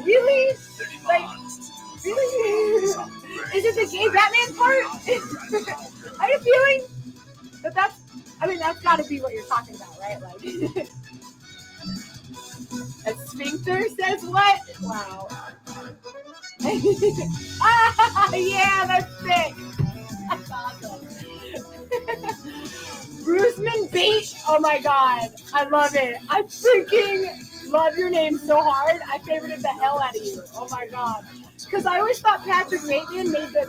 Really? Like, really? Is it the gay Batman part? Are you feeling that's, I mean, that's got to be what you're talking about, right? Like, a sphincter says what? Wow. Yeah, that's sick. That's awesome. Bruceman Bait. Oh my god, I love it. I freaking love your name so hard. I favorited the hell out of you. Oh my god, because I always thought Patrick Bateman made the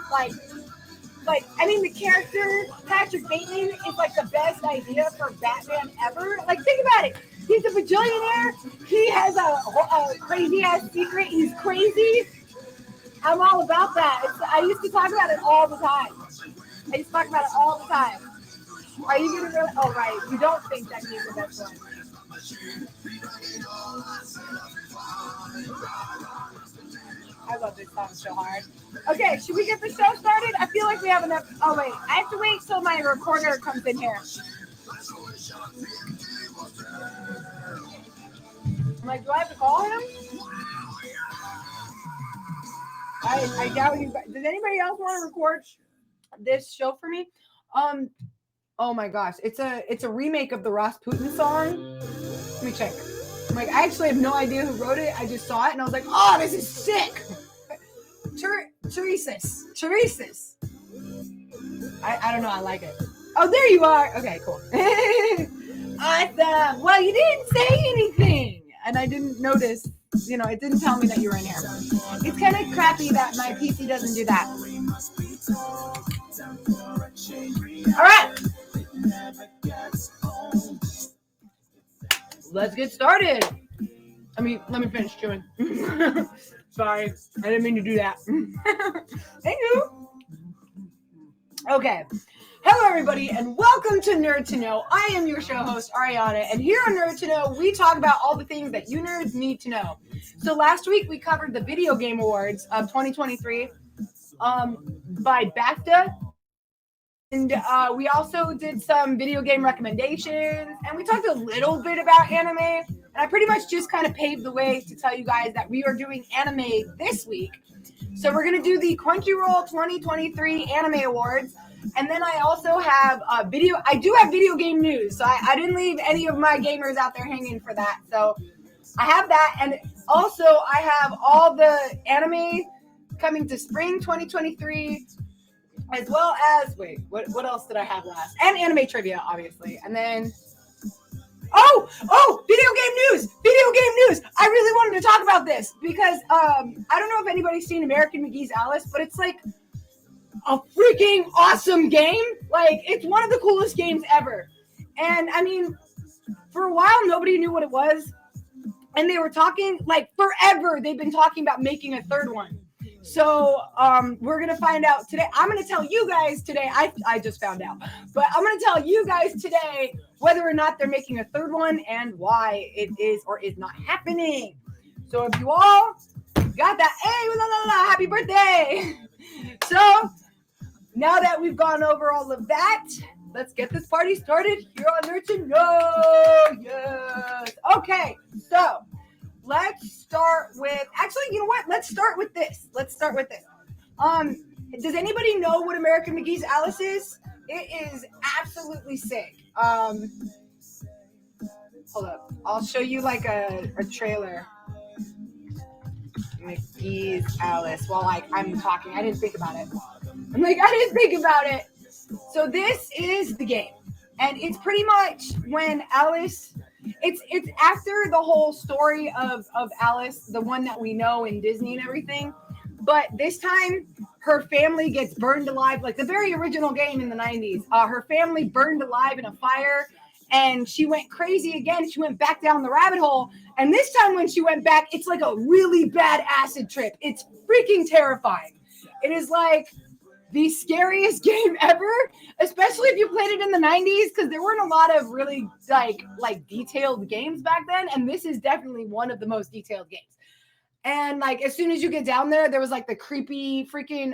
I mean, the character Patrick Bateman is like the best idea for Batman ever. Like, think about it. He's a bajillionaire. He has a crazy ass secret. He's crazy. I'm all about that. I used to talk about it all the time. Are you gonna really? Oh, right. You don't think that he's the best one. I love this song so hard. Okay, should we get the show started? I feel like we have enough. Oh, wait. I have to wait till my recorder comes in here. I'm like, do I have to call him? I doubt you. Does anybody else want to record this show for me? Oh my gosh, it's a remake of the Rasputin song. Let me check. I'm like, I actually have no idea who wrote it. I just saw it and I was like, oh, this is sick. Teresis. I don't know. I like it. Oh, there you are. Okay, cool. Awesome. Well, you didn't say anything, and I didn't notice. You know, it didn't tell me that you were in here. It's kind of crappy that my PC doesn't do that. All right. Let's get started. Let me finish chewing. Sorry, I didn't mean to do that. Thank you. Okay. Hello, everybody, and welcome to Nerd2Know. I am your show host, Arianna, and here on Nerd2Know, we talk about all the things that you nerds need to know. So last week, we covered the Video Game Awards of 2023 by BAFTA, and we also did some video game recommendations, and we talked a little bit about anime, and I pretty much just kind of paved the way to tell you guys that we are doing anime this week. So we're going to do the Crunchyroll 2023 Anime Awards. And then I also have I do have video game news. So I didn't leave any of my gamers out there hanging for that. So I have that. And also I have all the anime coming to spring 2023, as well as, what else did I have last? And anime trivia, obviously. And then, video game news. I really wanted to talk about this because I don't know if anybody's seen American McGee's Alice, but it's like a freaking awesome game. Like, it's one of the coolest games ever. And I mean, for a while, nobody knew what it was. And they were talking, like, forever. They've been talking about making a third one. So we're going to find out today. I'm going to tell you guys today. I just found out. But I'm going to tell you guys today whether or not they're making a third one and why it is or is not happening. So if you all got that, hey, happy birthday. So now that we've gone over all of that, let's get this party started here on Nerd2Know. Yes. Okay, so let's start with, actually, you know what? Let's start with this. Does anybody know what American McGee's Alice is? It is absolutely sick. Hold up. I'll show you like a trailer. McGee's Alice. While I'm talking, I didn't think about it. So this is the game, and it's pretty much when Alice. It's after the whole story of Alice, the one that we know in Disney and everything. But this time, her family gets burned alive, like the very original game in the 90s. Her family burned alive in a fire, and she went crazy again. She went back down the rabbit hole. And this time when she went back, it's like a really bad acid trip. It's freaking terrifying. It is like the scariest game ever, especially if you played it in the 90s, because there weren't a lot of really like detailed games back then. And this is definitely one of the most detailed games. And like, as soon as you get down there was like the creepy freaking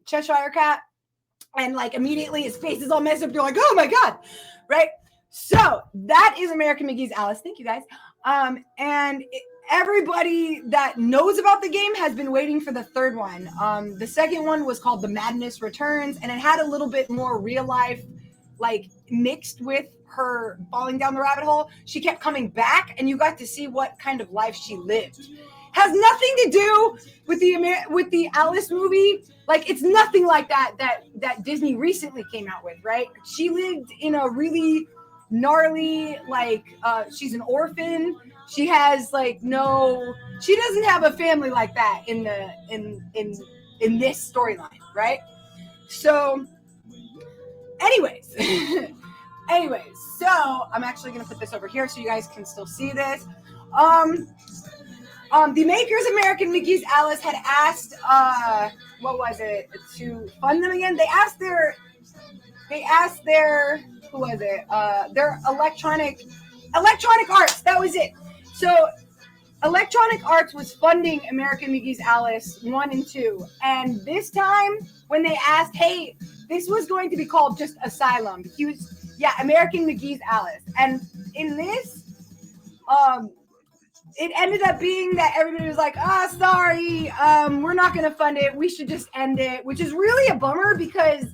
Cheshire cat. And like immediately his face is all messed up. You're like, oh my God. Right. So that is American McGee's Alice. Thank you guys. And everybody that knows about the game has been waiting for the third one. The second one was called The Madness Returns, and it had a little bit more real life, like mixed with her falling down the rabbit hole. She kept coming back, and you got to see what kind of life she lived. Has nothing to do with the Alice movie. Like, it's nothing like that Disney recently came out with, right? She lived in a really gnarly, like, she's an orphan. She has she doesn't have a family like that in this storyline, right? So anyways, so I'm actually gonna put this over here so you guys can still see this. The makers of American McGee's Alice had asked, what was it, to fund them again? They asked their who was it? Their Electronic Arts. That was it. So Electronic Arts was funding American McGee's Alice 1 and 2. And this time when they asked, hey, this was going to be called just Asylum. American McGee's Alice. And in this, it ended up being that everybody was like, sorry, we're not going to fund it. We should just end it, which is really a bummer because,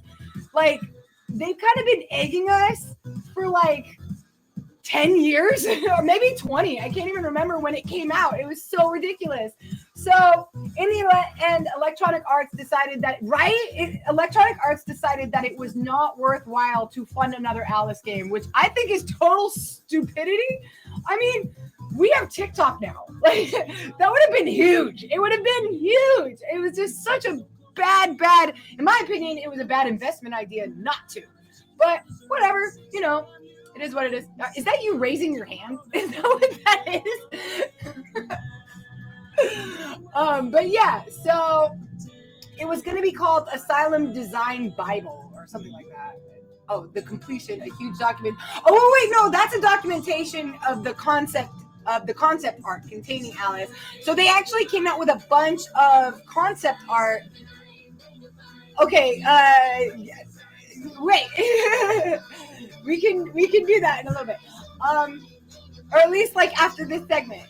like, they've kind of been egging us for, like, 10 years or maybe 20. I can't even remember when it came out. It was so ridiculous. So in the end, Electronic Arts decided that it was not worthwhile to fund another Alice game, which I think is total stupidity. I mean, we have TikTok now. Like, that would have been huge. It would have been huge. It was just such a bad, in my opinion, it was a bad investment idea not to. But whatever, it is what it is. Is that you raising your hand? Is that what that is? But yeah, so it was going to be called Asylum Design Bible or something like that. Oh, the completion, a huge document. Oh, wait, no, that's a documentation of the concept art containing Alice. So they actually came out with a bunch of concept art. Okay, wait. we can do that in a little bit. Or at least like after this segment.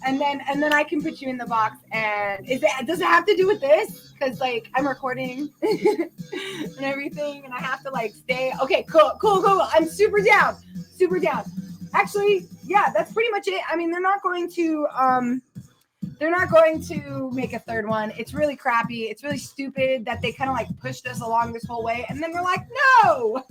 And then I can put you in the box. And does it have to do with this? Because like I'm recording and everything, and I have to like stay. Okay, cool. I'm super down. Actually, yeah, that's pretty much it. I mean, they're not going to make a third one. It's really crappy. It's really stupid that they kind of like pushed us along this whole way, and then they're like, no.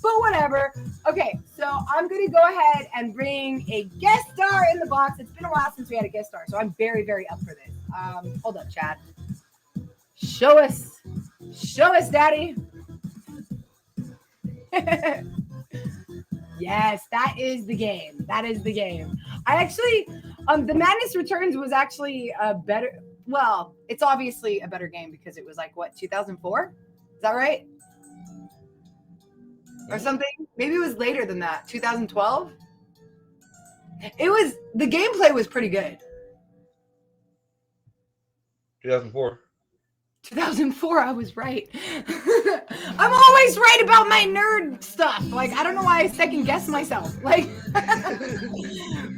But whatever. Okay, so I'm gonna go ahead and bring a guest star in the box. It's been a while since we had a guest star, so I'm very, very up for this. Hold up, Chad. Show us, Daddy. Yes, that is the game. I actually, The Madness Returns was actually a better, well, it's obviously a better game because it was like, what, 2004? Is that right? Or something? Maybe it was later than that, 2012? The gameplay was pretty good. 2004. 2004, I was right. I'm always right about my nerd stuff. Like, I don't know why I second guess myself. Like,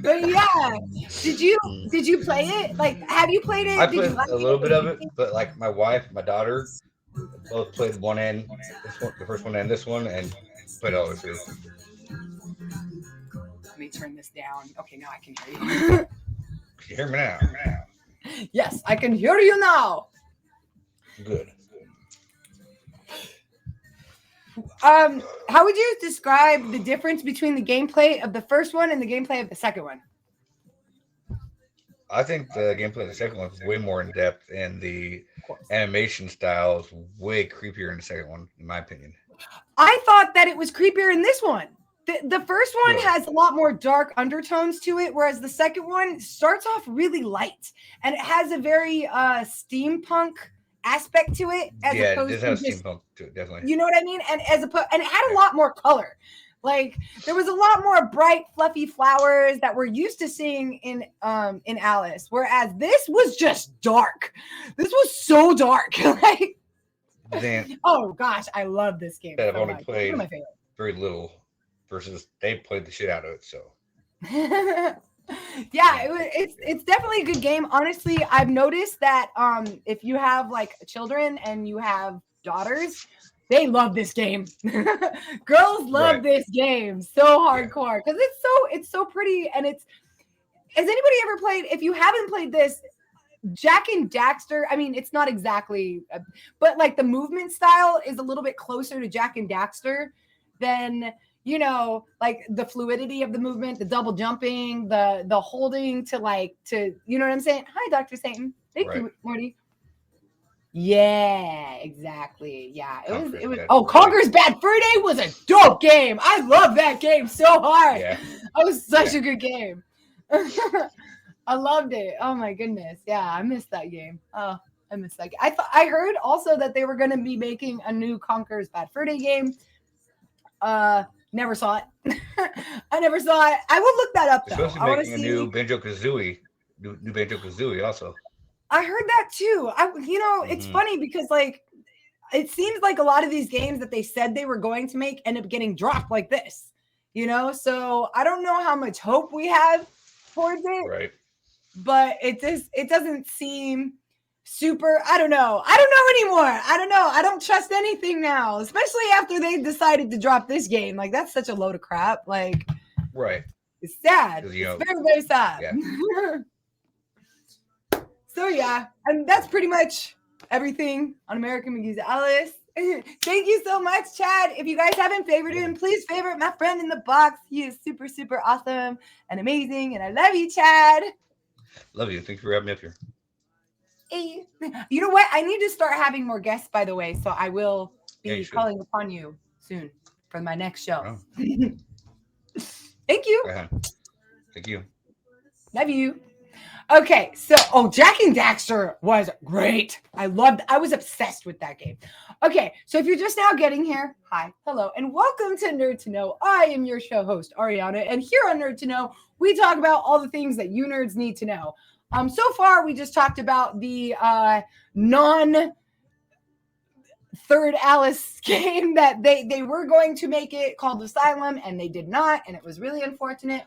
but yeah, did you play it? Like, have you played it? I played a little bit of it, but like my wife, my daughter, both played the first one and this one, and played all of it. Let me turn this down. Okay, now I can hear you. Can you hear me now? Yes, I can hear you now. Good. How would you describe the difference between the gameplay of the first one and the gameplay of the second one? I think the gameplay of the second one is way more in depth, and the animation style is way creepier in the second one, in my opinion. I thought that it was creepier in this one. The first one has a lot more dark undertones to it, whereas the second one starts off really light, and it has a very steampunk aspect to it. It does have steampunk to it, definitely. You know what I mean? And it had a lot more color. Like, there was a lot more bright, fluffy flowers that we're used to seeing in Alice, whereas this was just dark. This was so dark. Like, oh gosh, I love this game. I've only played very little, versus they played the shit out of it. So Yeah, it's definitely a good game. Honestly, I've noticed that if you have like children and you have daughters, they love this game. Girls love Right. this game so Yeah. hardcore because it's so pretty and it's. Has anybody ever played? If you haven't played this, Jack and Daxter, I mean, it's not exactly, but like the movement style is a little bit closer to Jack and Daxter than, like the fluidity of the movement, the double jumping, the holding to, you know what I'm saying? Hi, Dr. Satan. Thank Right. you, Morty. Yeah, exactly. Yeah, Conqueror's Bad Fur Day. Conqueror's Bad Fur Day was a dope game. I love that game so hard. Yeah. That was such a good game. I loved it. Oh my goodness. Yeah, I missed that game. Oh, I missed that game. I heard also that they were going to be making a new Conqueror's Bad Fur Day game. Never saw it. I never saw it. I will look that up They're though. supposed to be making a new Banjo-Kazooie. New Banjo-Kazooie also. I heard that too. It's funny because like it seems like a lot of these games that they said they were going to make end up getting dropped like this. So I don't know how much hope we have towards it. Right. But it doesn't seem super. I don't know anymore. I don't know. I don't trust anything now, especially after they decided to drop this game. Like that's such a load of crap. Like, right. It's sad. It's very, very sad. Yeah. So yeah, and that's pretty much everything on American McGee's Alice. Thank you so much, Chad. If you guys haven't favorited him, please favorite my friend in the box. He is super, super awesome and amazing, and I love you, Chad. Love you. Thanks for having me up here. Hey. You know what? I need to start having more guests, by the way. So I will be calling upon you soon for my next show. Oh. Thank you. Thank you. Love you. Okay, so Jack and Daxter was great. I was obsessed with that game. Okay, so if you're just now getting here, hi, hello, and welcome to Nerd2Know. I am your show host, Arianna, and here on Nerd2Know, we talk about all the things that you nerds need to know. So far, we just talked about the non-third Alice game that they were going to make it called Asylum, and they did not, and it was really unfortunate.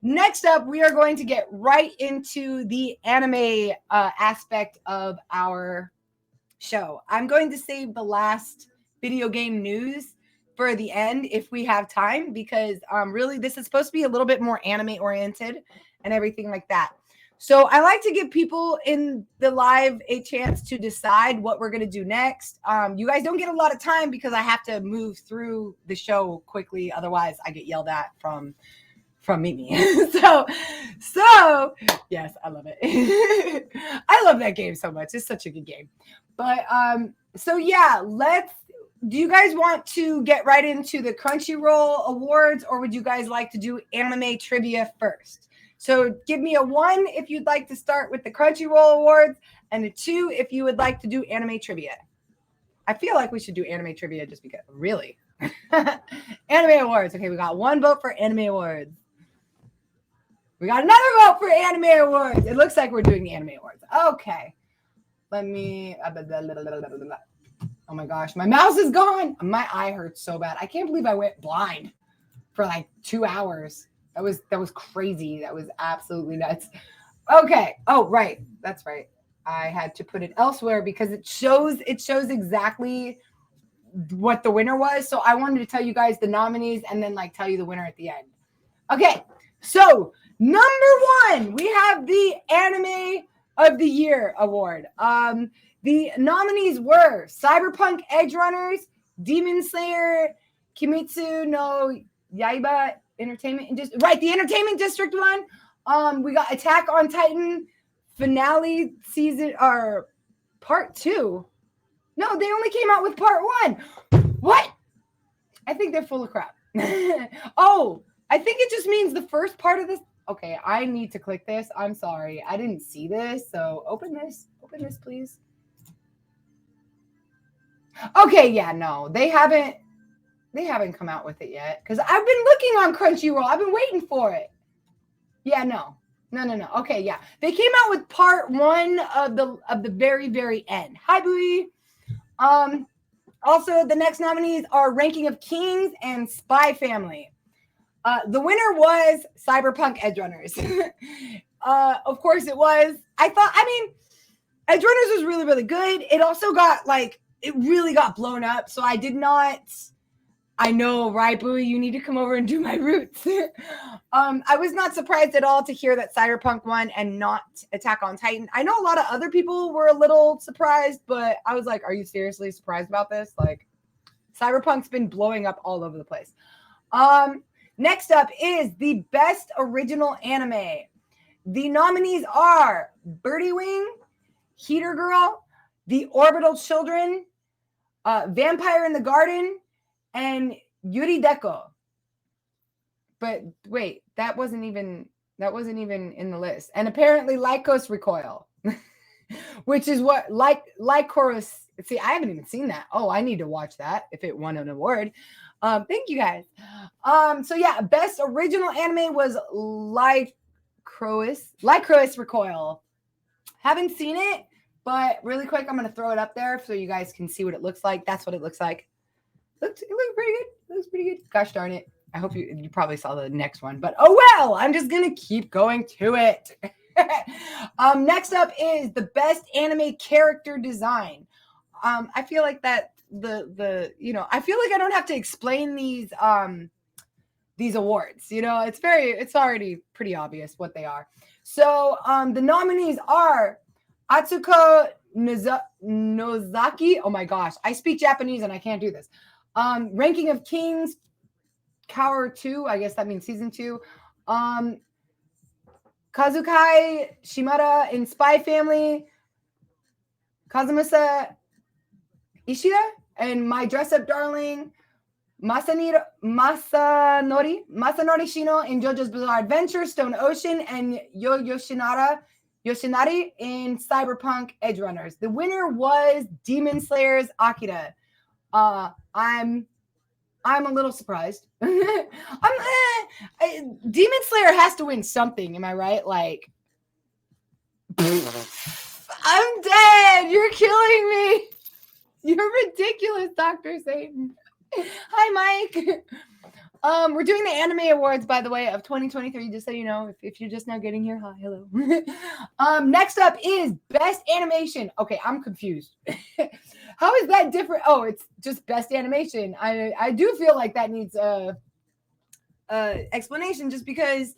Next up, we are going to get right into the anime aspect of our show. I'm going to save the last video game news for the end if we have time, because really this is supposed to be a little bit more anime oriented and everything like that. So I like to give people in the live a chance to decide what we're going to do next. You guys don't get a lot of time because I have to move through the show quickly. Otherwise, I get yelled at from Mimi. so yes, I love it. I love that game so much. It's such a good game. But so yeah, do you guys want to get right into the Crunchyroll awards, or would you guys like to do anime trivia first? So give me a 1 if you'd like to start with the Crunchyroll awards, and a 2 if you would like to do anime trivia. I feel like we should do anime trivia just because, really. Anime awards. Okay, we got 1 vote for anime awards. We got another vote for anime awards. It looks like we're doing the anime awards. Okay. Let me. Oh my gosh, my mouse is gone. My eye hurts so bad. I can't believe I went blind for like 2 hours. That was crazy. That was absolutely nuts. Okay. Oh, right. That's right. I had to put it elsewhere because it shows exactly what the winner was. So I wanted to tell you guys the nominees and then like tell you the winner at the end. Okay. So number 1, we have the Anime of the Year award. The nominees were Cyberpunk Edge Runners, Demon Slayer, Kimetsu no Yaiba Entertainment District. Right, the Entertainment District one. We got Attack on Titan finale season or part 2. No, they only came out with part 1. What? I think they're full of crap. Oh, I think it just means the first part of this. Okay, I need to click this. I'm sorry. I didn't see this. So open this. Open this, please. Okay, yeah, no. They haven't come out with it yet. Because I've been looking on Crunchyroll. I've been waiting for it. Yeah, no. No. Okay, yeah. They came out with part 1 of the very, very end. Hi, Booey. Also, the next nominees are Ranking of Kings and Spy Family. The winner was Cyberpunk Edgerunners. Of course it was. Edgerunners was really, really good. It also got it really got blown up. So I know, right, Boo? You need to come over and do my roots. I was not surprised at all to hear that Cyberpunk won and not Attack on Titan. I know a lot of other people were a little surprised, but I was like, are you seriously surprised about this? Cyberpunk's been blowing up all over the place. Next up is the best original anime. The nominees are Birdie Wing, Heater Girl, The Orbital Children, Vampire in the Garden, and Yuri Deko. But wait, that wasn't even in the list. And apparently Lycos Recoil, which is what Lycoris. See, I haven't even seen that. Oh, I need to watch that if it won an award. Thank you guys. So yeah, best original anime was Lycrois Recoil. Haven't seen it, but really quick, I'm gonna throw it up there so you guys can see what it looks like. That's what it looks like. It looks pretty good. It looks pretty good. Gosh darn it. I hope you probably saw the next one, but oh well, I'm just gonna keep going to it. Next up is the best anime character design. I feel like that I feel like I don't have to explain these awards. It's already pretty obvious what they are. So the nominees are Atsuko Nozaki. Oh my gosh, I speak Japanese and I can't do this. Ranking of Kings, Cower 2, I guess that means season 2. Kazukai Shimada in Spy Family, Kazumasa Ishida and My Dress Up Darling, Masanori Shino in JoJo's Bizarre Adventure, Stone Ocean, and Yoshinari in Cyberpunk Edgerunners. The winner was Demon Slayer's Akira. I'm a little surprised. Demon Slayer has to win something. Am I right? I'm dead. You're killing me. You're ridiculous, Dr. Satan. Hi, Mike. We're doing the Anime Awards, by the way, of 2023, just so you know, if you're just now getting here. Hi, hello. Next up is Best Animation. Okay, I'm confused. How is that different? Oh, it's just Best Animation. I do feel like that needs a explanation just because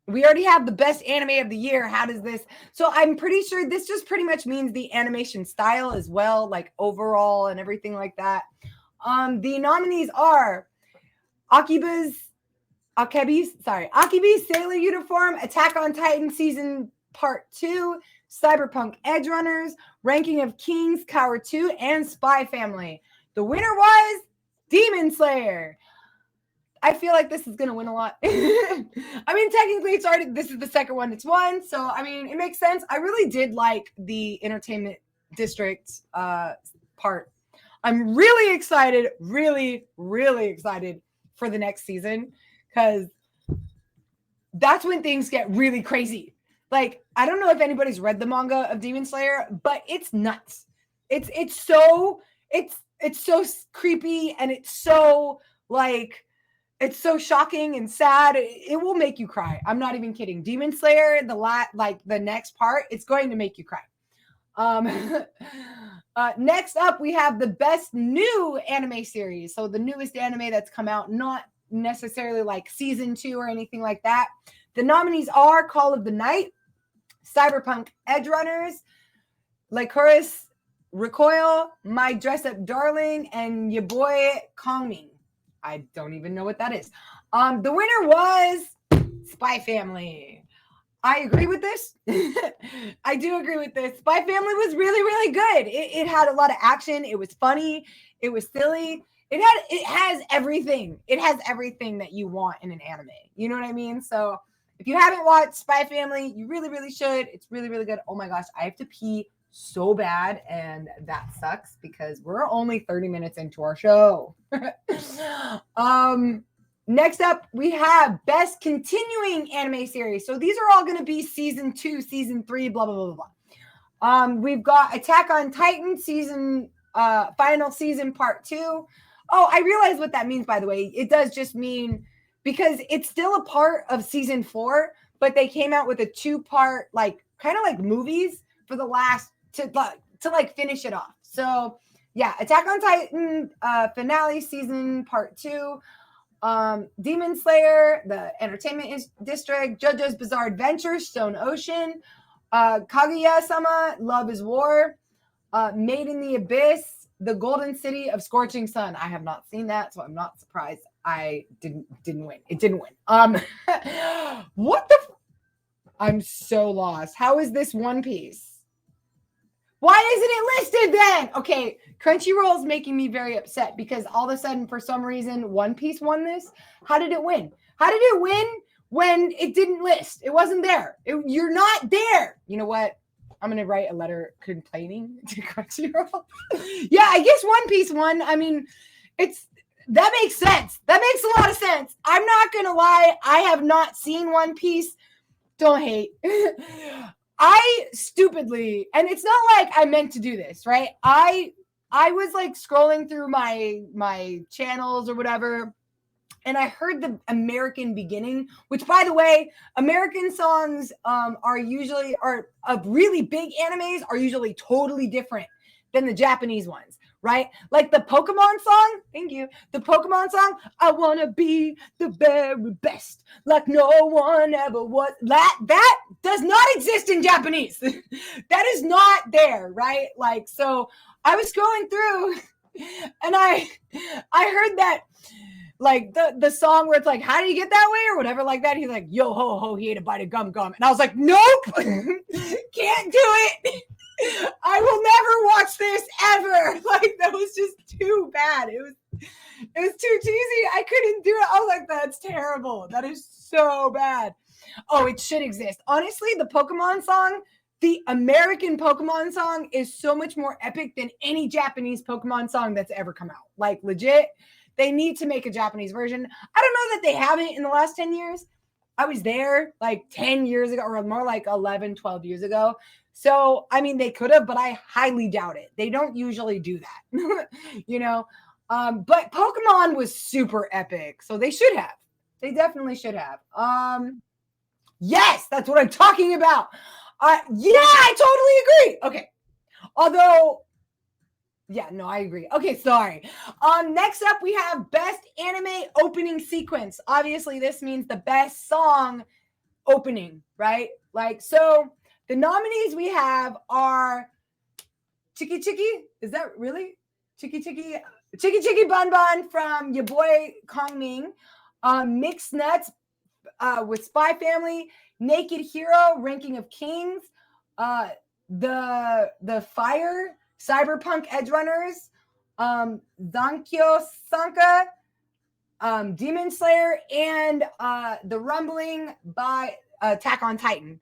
we already have the Best Anime of the Year. How does this? So I'm pretty sure this just pretty much means the animation style as well, like overall and everything like that. The nominees are Akibi's Sailor Uniform, Attack on Titan Season Part 2, Cyberpunk Edgerunners, Ranking of Kings, Cower 2, and Spy Family. The winner was Demon Slayer. I feel like this is going to win a lot. Technically this is the second one it's won. So, it makes sense. I really did like the Entertainment District part. I'm really excited, really, really excited for the next season because that's when things get really crazy. I don't know if anybody's read the manga of Demon Slayer, but it's nuts. It's so creepy and it's so it's so shocking and sad. It will make you cry. I'm not even kidding. Demon Slayer, the next part, it's going to make you cry. Next up, we have the best new anime series. So the newest anime that's come out, not necessarily season 2 or anything like that. The nominees are Call of the Night, Cyberpunk Edgerunners, Lycoris Recoil, My Dress Up Darling, and your boy Kongming. I don't even know what that is. The winner was Spy Family. I agree with this. I do agree with this. Spy Family was really, really good. It had a lot of action. It was funny. It was silly. It has everything. It has everything that you want in an anime. You know what I mean? So if you haven't watched Spy Family, you really, really should. It's really, really good. Oh my gosh, I have to pee so bad, and that sucks because we're only 30 minutes into our show. Next up, we have Best Continuing Anime Series. So these are all going to be Season 2, Season 3, blah, blah, blah, blah. We've got Attack on Titan Final Season Part 2. Oh, I realize what that means, by the way. It does just mean because it's still a part of season 4, but they came out with a 2-part, like kind of like movies for the last to like finish it off. So yeah, Attack on Titan finale season part 2, Demon Slayer, the Entertainment District, JoJo's Bizarre Adventure, Stone Ocean, Kaguya-sama, Love is War, Made in the Abyss, The Golden City of Scorching Sun. I have not seen that, so I'm not surprised I didn't win. It didn't win. What the I'm so lost. How is this One Piece? Why isn't it listed then? Okay, Crunchyroll is making me very upset because all of a sudden, for some reason, One Piece won this. How did it win? How did it win when it didn't list? It wasn't there. You're not there. You know what? I'm going to write a letter complaining to Crunchyroll. Yeah, I guess One Piece won. I mean, that makes sense. That makes a lot of sense. I'm not going to lie. I have not seen One Piece. Don't hate. I stupidly, and it's not like I meant to do this, right? I was like scrolling through my channels or whatever, and I heard the American beginning, which, by the way, American songs of really big animes are usually totally different than the Japanese ones, right? Like the Pokemon song, thank you. The Pokemon song, I want to be the very best, like no one ever was. That does not exist in Japanese. That is not there, right? Like, so I was scrolling through and I heard that, like the song where it's like, how do you get that way or whatever like that. He's like, yo ho ho, he ate a bite of gum. And I was like, nope, can't do it. I will never watch this ever. Like, that was just too bad. It was too cheesy. I couldn't do it. I was like, that's terrible. That is so bad. Oh, it should exist. Honestly, the Pokemon song, the American Pokemon song is so much more epic than any Japanese Pokemon song that's ever come out. Like, legit, they need to make a Japanese version. I don't know that they haven't in the last 10 years. I was there like 10 years ago, or more like 11, 12 years ago. So, I mean, they could have, but I highly doubt it. They don't usually do that, you know? But Pokemon was super epic. So they should have. They definitely should have. Yes, that's what I'm talking about. Yeah, I totally agree. Okay. Although, yeah, no, I agree. Okay, sorry. Next up, we have Best Anime Opening Sequence. Obviously, this means the best song opening, right? Like, so the nominees we have are Chiki Chiki. Is that really? Chiki Chiki? Chiki Chiki Bun Bun from your boy Kong Ming. Mixed Nuts with Spy Family. Naked Hero, Ranking of Kings. The Fire, Cyberpunk Edgerunners. Zankyo Sanka, Demon Slayer, and The Rumbling by Attack on Titan.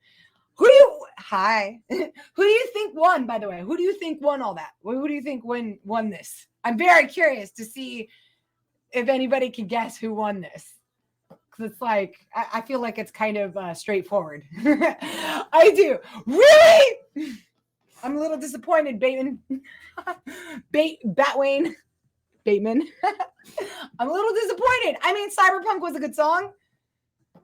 Who do you think won, by the way? Who do you think won all that? Who do you think won this? I'm very curious to see if anybody can guess who won this. Because it's like, I feel like it's kind of straightforward. I do. Really? I'm a little disappointed, Bateman. Bateman. I'm a little disappointed. I mean, Cyberpunk was a good song.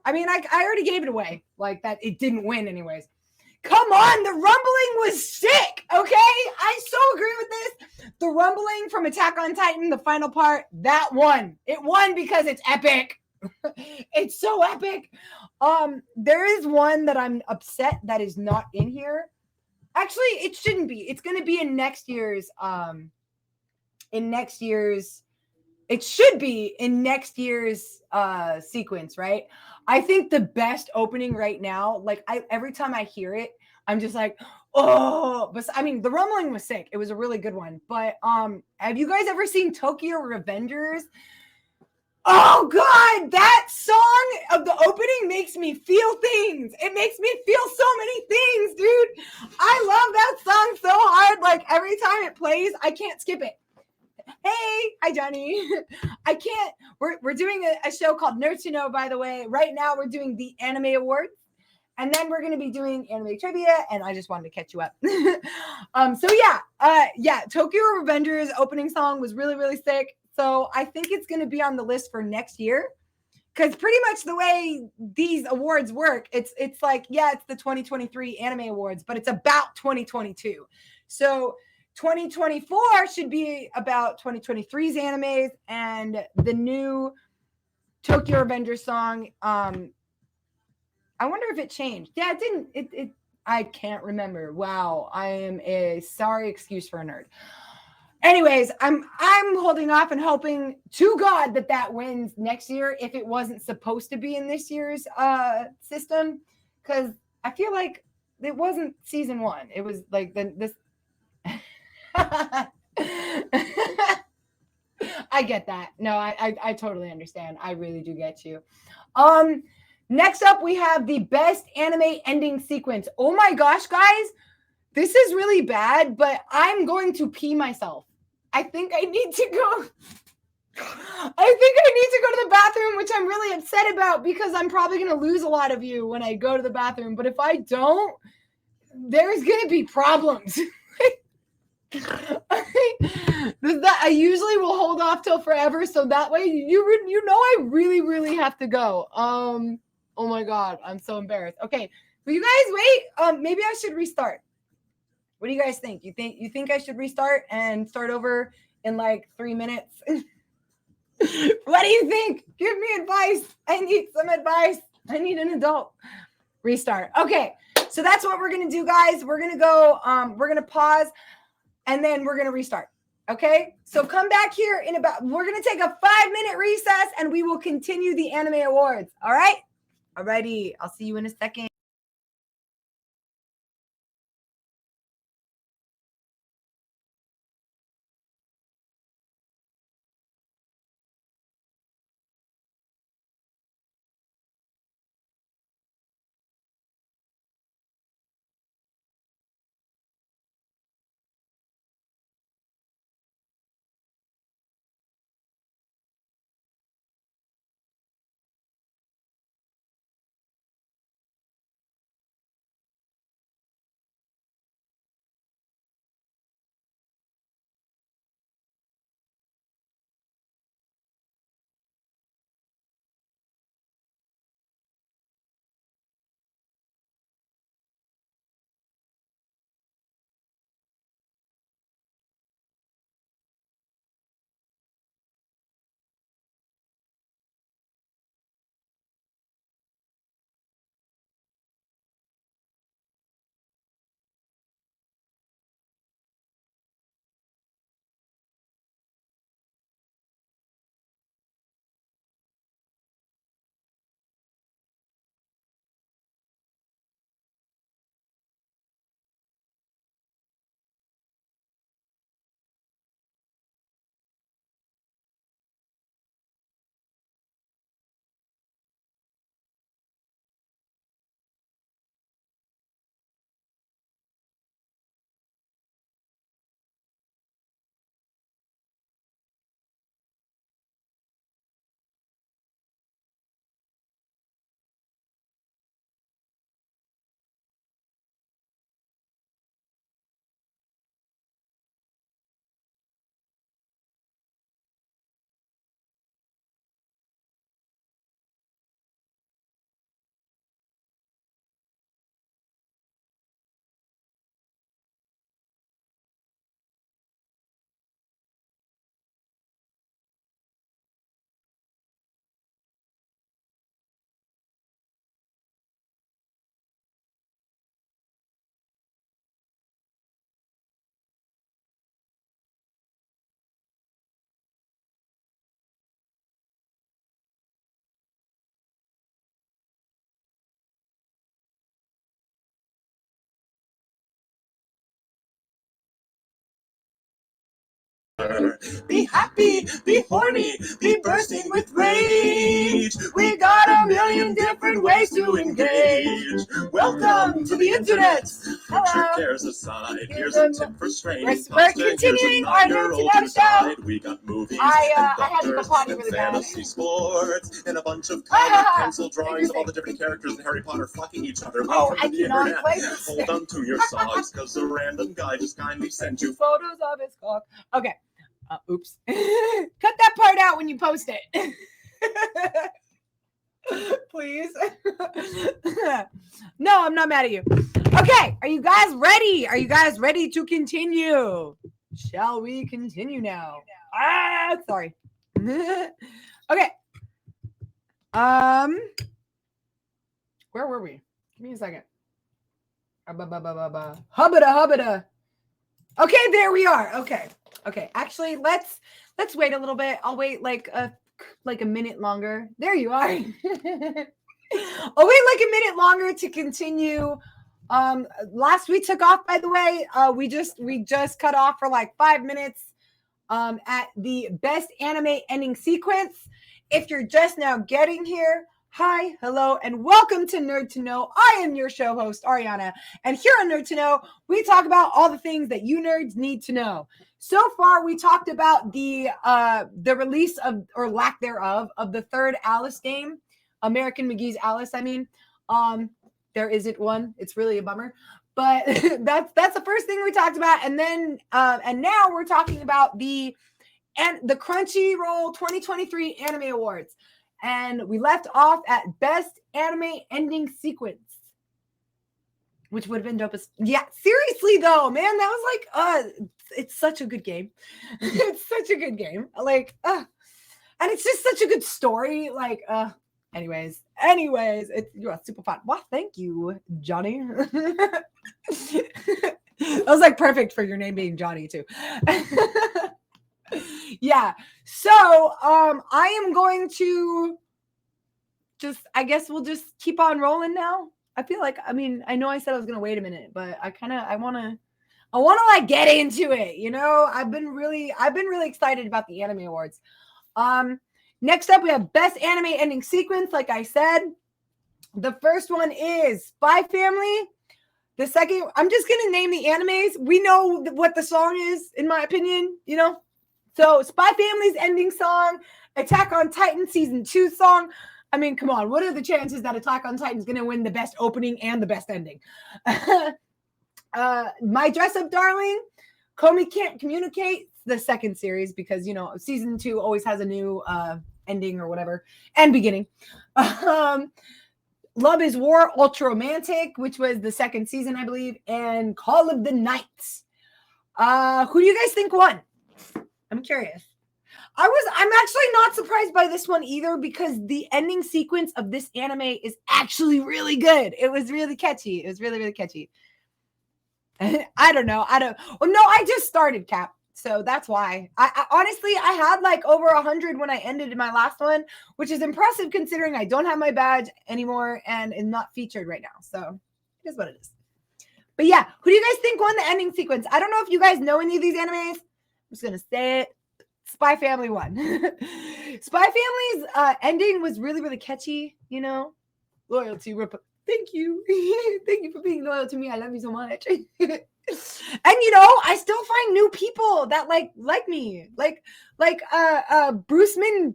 I mean, I already gave it away. Like that, it didn't win anyways. Come on, The Rumbling was sick, okay? I so agree with this. The Rumbling from Attack on Titan, the final part, that won. It won because it's epic. It's so epic. There is one that I'm upset that is not in here. Actually, it shouldn't be. It's going to be in next year's it should be in next year's sequence, right? I think the best opening right now, like every time I hear it, I'm just like, oh, but I mean, The Rumbling was sick. It was a really good one. But have you guys ever seen Tokyo Revengers? Oh God, that song of the opening makes me feel things. It makes me feel so many things, dude. I love that song so hard. Like every time it plays, I can't skip it. Hey, hi Johnny. I can't. We're doing a show called Nerd2Know, by the way. Right now we're doing the Anime Awards, and then we're gonna be doing anime trivia. And I just wanted to catch you up. So yeah, Tokyo Revengers opening song was really, really sick. So I think it's gonna be on the list for next year Because pretty much the way these awards work, it's like, yeah, it's the 2023 Anime Awards, but it's about 2022. So 2024 should be about 2023's animes and the new Tokyo Revengers song. I wonder if it changed. Yeah, it didn't. It I can't remember. Wow, I am a sorry excuse for a nerd. Anyways, I'm holding off and hoping to God that wins next year if it wasn't supposed to be in this year's system, because I feel like it wasn't season 1. It was like this. I get that. No, I totally understand. I really do get you. Next up, we have the best anime ending sequence. Oh my gosh, guys. This is really bad, but I'm going to pee myself. I think I need to go. I think I need to go to the bathroom, which I'm really upset about because I'm probably going to lose a lot of you when I go to the bathroom. But if I don't, there's going to be problems. I usually will hold off till forever, so that way you know I really, really have to go. Oh my God, I'm so embarrassed. Okay, will you guys wait? Maybe I should restart. What do you guys think? You think I should restart and start over in like 3 minutes? What do you think? Give me advice. I need some advice. I need an adult. Restart. Okay, so that's what we're gonna do, guys. We're gonna go. We're gonna pause, and then we're gonna restart. Okay, so come back here in about. We're gonna take a 5-minute recess, and we will continue the anime awards. All right. Alrighty. I'll see you in a second. Be happy, be horny, be bursting with rage. We got a million different ways to engage. Welcome to the internet. Put your cares aside. Here's a tip for straining We're continuing our Nerd2Know Show. We got movies I and had to go doctors potty and really bad. fantasy sports and a bunch of comic pencil drawings of all the different characters in Harry Potter fucking each other. Oh, I the cannot internet. play this. Hold on to your socks, because a random guy just kindly sent you Photos of his cock. Okay. Oops. Cut that part out when you post it. Please. No, I'm not mad at you. Okay, are you guys ready? Are you guys ready to continue? Shall we continue now? Sorry. Okay. Where were we? Give me a second. Hubbada. Okay, there we are. Okay. Actually, let's wait a little bit. I'll wait like a minute longer. There you are. I'll wait like a minute longer to continue. Last we took off, by the way. We just cut off for like 5 minutes. At the best anime ending sequence. If you're just now getting here, hi, hello, and welcome to Nerd2Know. I am your show host, Arianna, and here on Nerd2Know, we talk about all the things that you nerds need to know. So far, we talked about the release of, or lack thereof, of the third Alice game, American McGee's Alice. I mean, there isn't one. It's really a bummer. But that's the first thing we talked about, and then and now we're talking about the Crunchyroll 2023 Anime Awards, and we left off at Best Anime Ending Sequence, which would have been dope as seriously though, man, that was like it's such a good game. It's such a good game, like and it's just such a good story, like Anyways, you are super fun. Well, thank you, Johnny. That was like perfect for your name being Johnny too. Yeah. So, I am going to I guess we'll just keep on rolling now. I feel like, I mean, I know I said I was going to wait a minute, but I want to like get into it. You know, I've been really excited about the Anime Awards. Next up, we have Best Anime Ending Sequence, like I said. The first one is Spy Family. The second, I'm just going to name the animes. We know what the song is, in my opinion, you know? So, Spy Family's ending song, Attack on Titan Season 2 song. I mean, come on. What are the chances that Attack on Titan is going to win the best opening and the best ending? My Dress Up Darling, Komi Can't Communicate, the second series, because, you know, Season 2 always has a new ending or whatever, and beginning. Love is War, Ultra Romantic, which was the second season, I believe, and Call of the Night. Who do you guys think won? I'm curious. I'm actually not surprised by this one either, because the ending sequence of this anime is actually really good. It was really catchy. It was really, really catchy. I don't know. Well, no, I just started, Cap. So that's why. I honestly, I had like over 100 when I ended my last one, which is impressive considering I don't have my badge anymore and is not featured right now. So it is what it is. But yeah, who do you guys think won the ending sequence? I don't know if you guys know any of these animes. I'm just going to say it. Spy Family won. Spy Family's ending was really, really catchy, you know? Loyalty. Thank you. Thank you for being loyal to me. I love you so much. And you know, I still find new people that like me, like Bruceman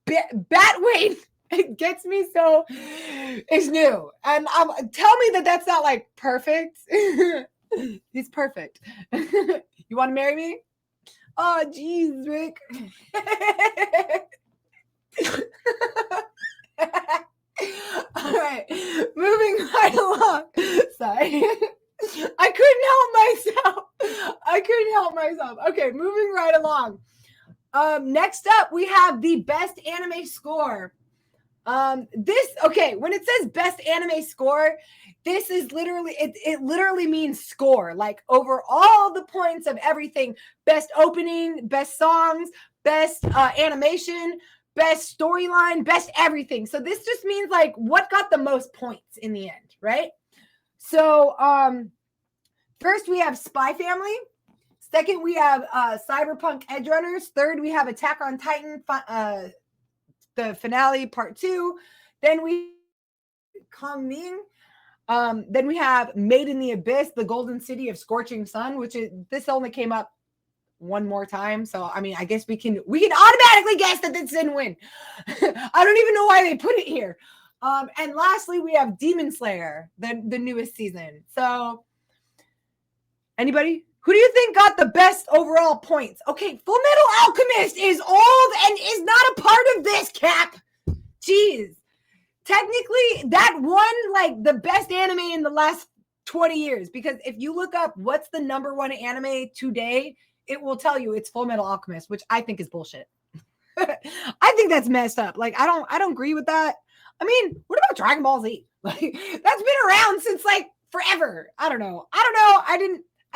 Batwing. It gets me so. It's new, and tell me that that's not like perfect. He's perfect. You want to marry me? Oh, jeez, Rick. All right, moving right along. Sorry. I couldn't help myself. Okay, moving right along. Next up, we have the best anime score. When it says best anime score, this is literally, it literally means score, like over all the points of everything. Best opening, best songs, best animation, best storyline, best everything. So this just means like what got the most points in the end, right? So, first we have Spy Family. Second, we have Cyberpunk Edge Runners. Third, we have Attack on Titan, the finale, part 2. Then we Coming. Then we have Made in the Abyss, the Golden City of Scorching Sun, this only came up one more time. So, I mean, I guess we can automatically guess that this didn't win. I don't even know why they put it here. And lastly, we have Demon Slayer, the newest season. So, anybody? Who do you think got the best overall points? Okay, Full Metal Alchemist is old and is not a part of this, Cap. Jeez. technically that won like the best anime in the last 20 years, because if you look up what's the number one anime today, it will tell you it's Full Metal Alchemist, which I think is bullshit. I think that's messed up. Like I don't agree with that. I mean, what about Dragon Ball Z? Like that's been around since like forever. I don't know. I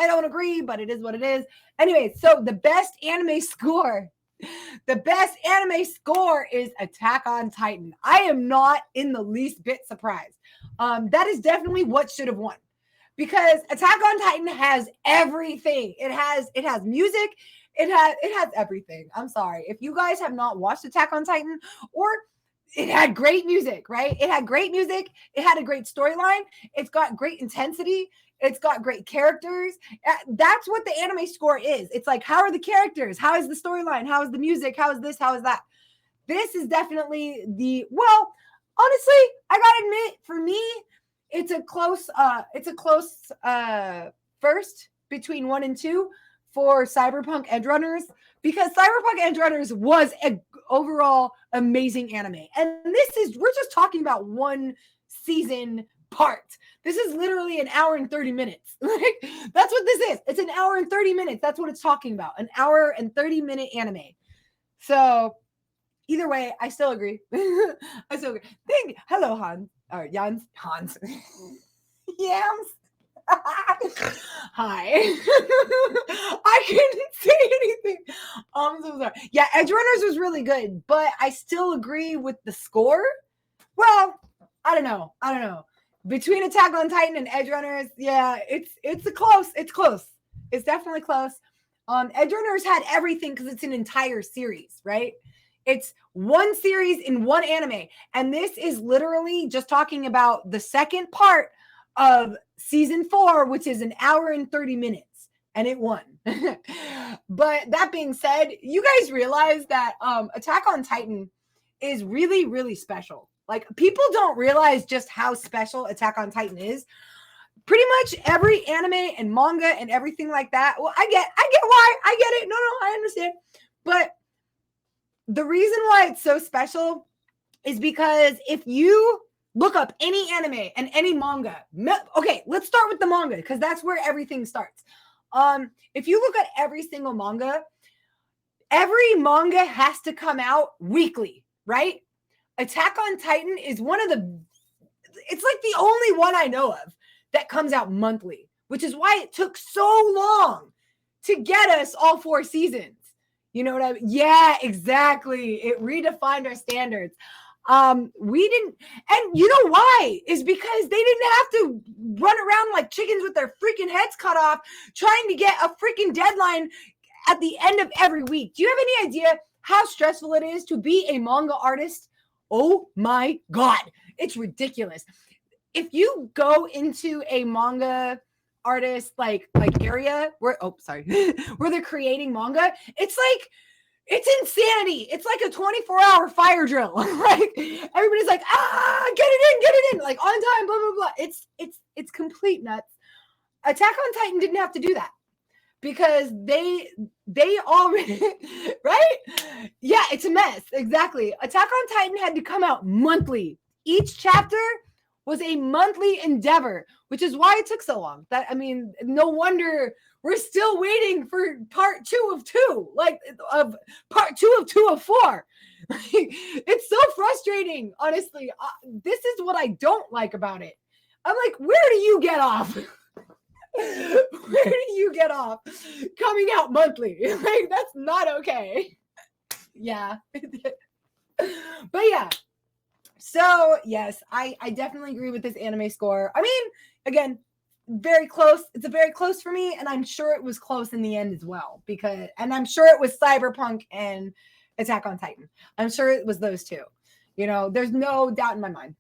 don't agree, but it is what it is. Anyway, so the best anime score is Attack on Titan. I am not in the least bit surprised. That is definitely what should have won, because Attack on Titan has everything. It has music. It has everything. I'm sorry. If you guys have not watched Attack on Titan, or it had great music, right? It had great music. It had a great storyline. It's got great intensity. It's got great characters. That's what the anime score is. It's like, how are the characters? How is the storyline? How is the music? How is this? How is that? This is definitely well, honestly, I gotta admit, for me, it's a close first between 1 and 2 for Cyberpunk Edgerunners, because Cyberpunk Edgerunners was an overall amazing anime. And we're just talking about one season part. This is literally an hour and 30 minutes. Like that's what this is. It's an hour and 30 minutes. That's what it's talking about. An hour and 30-minute anime. So either way, I still agree. I still agree. Hello, Hans. Or Jans. Hans. Yams. Hi. I couldn't say anything. I'm so sorry. Yeah, Edgerunners was really good, but I still agree with the score. Well, I don't know. Between Attack on Titan and Edgerunners, yeah, it's close. It's close. It's definitely close. Edgerunners had everything because it's an entire series, right? It's one series in one anime, and this is literally just talking about the second part of season 4, which is an hour and 30 minutes, and it won. But that being said, you guys realize that Attack on Titan is really, really special. Like, people don't realize just how special Attack on Titan is. Pretty much every anime and manga and everything like that. Well, I get why. I get it. No, I understand. But the reason why it's so special is because if you look up any anime and any manga, okay, let's start with the manga because that's where everything starts. If you look at every single manga, every manga has to come out weekly, right? Attack on Titan is it's like the only one I know of that comes out monthly, which is why it took so long to get us all 4 seasons. You know what I mean? Yeah, exactly. It redefined our standards. We didn't, and you know why? Is because they didn't have to run around like chickens with their freaking heads cut off trying to get a freaking deadline at the end of every week. Do you have any idea how stressful it is to be a manga artist? Oh my God, it's ridiculous. If you go into a manga artist like area where where they're creating manga, it's insanity. It's like a 24-hour fire drill. Like everybody's like, get it in, like on time, blah blah blah. It's complete nuts. Attack on Titan didn't have to do that because they already right? Yeah, it's a mess. Exactly. Attack on Titan had to come out monthly. Each chapter was a monthly endeavor, which is why it took so long. No wonder we're still waiting for part 2 of 2, like of part 2 of 2 of 4. It's so frustrating, honestly. This is what I don't like about it. I'm like, where do you get off? Where do you get off coming out monthly? Like, that's not okay. Yeah. But yeah. So yes, I definitely agree with this anime score. I mean, again, very close. It's a very close for me, and I'm sure it was close in the end as well, and I'm sure it was Cyberpunk and Attack on Titan. I'm sure it was those two. You know, there's no doubt in my mind.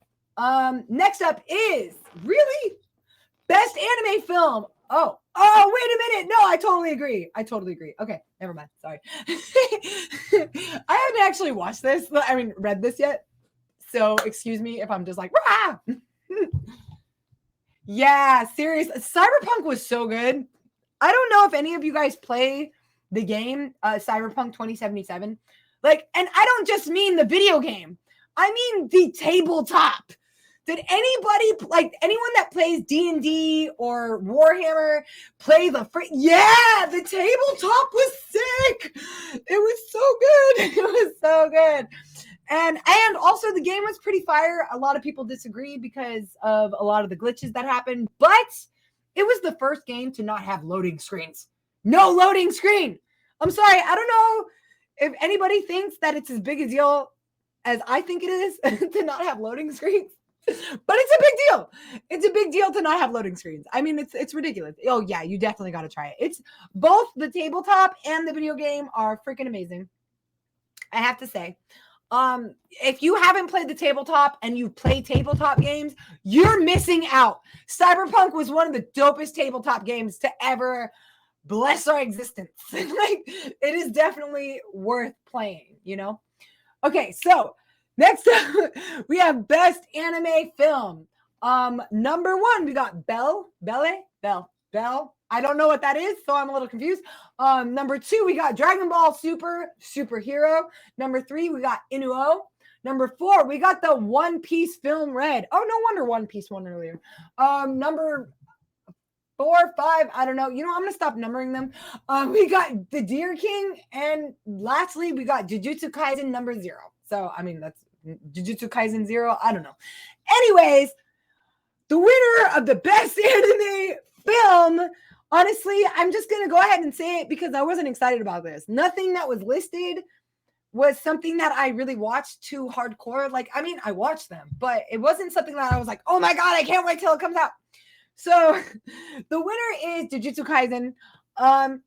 Next up is really best anime film. Oh, wait a minute. No, I totally agree. Okay, never mind. Sorry. I haven't actually watched this. Read this yet. So excuse me if I'm just like, rah! Yeah, serious. Cyberpunk was so good. I don't know if any of you guys play the game Cyberpunk 2077. Like, and I don't just mean the video game. I mean the tabletop. Did anybody, like anyone that plays D&D or Warhammer, play the yeah, the tabletop was sick. It was so good. It was so good. And also the game was pretty fire. A lot of people disagree because of a lot of the glitches that happened, but it was the first game to not have loading screens. No loading screen. I'm sorry. I don't know if anybody thinks that it's as big a deal as I think it is to not have loading screens. But it's a big deal. It's a big deal to not have loading screens. I mean, it's ridiculous. Oh yeah, you definitely got to try it. It's both the tabletop and the video game are freaking amazing. I have to say, if you haven't played the tabletop and you play tabletop games, you're missing out. Cyberpunk was one of the dopest tabletop games to ever bless our existence. Like, it is definitely worth playing, you know? Okay, so next up, we have Best Anime Film. Number 1, we got Belle. I don't know what that is, so I'm a little confused. Number 2, we got Dragon Ball Superhero. Number 3, we got Inuo. Number 4, we got the One Piece film Red. Oh, no wonder One Piece won earlier. Number 4, 5, I don't know. You know, I'm gonna stop numbering them. We got the Deer King, and lastly, we got Jujutsu Kaisen number 0. So, I mean, that's Jujutsu Kaisen 0. I don't know. Anyways, the winner of the Best Anime Film, honestly, I'm just going to go ahead and say it because I wasn't excited about this. Nothing that was listed was something that I really watched too hardcore. Like, I mean, I watched them, but it wasn't something that I was like, oh my God, I can't wait till it comes out. So the winner is Jujutsu Kaisen.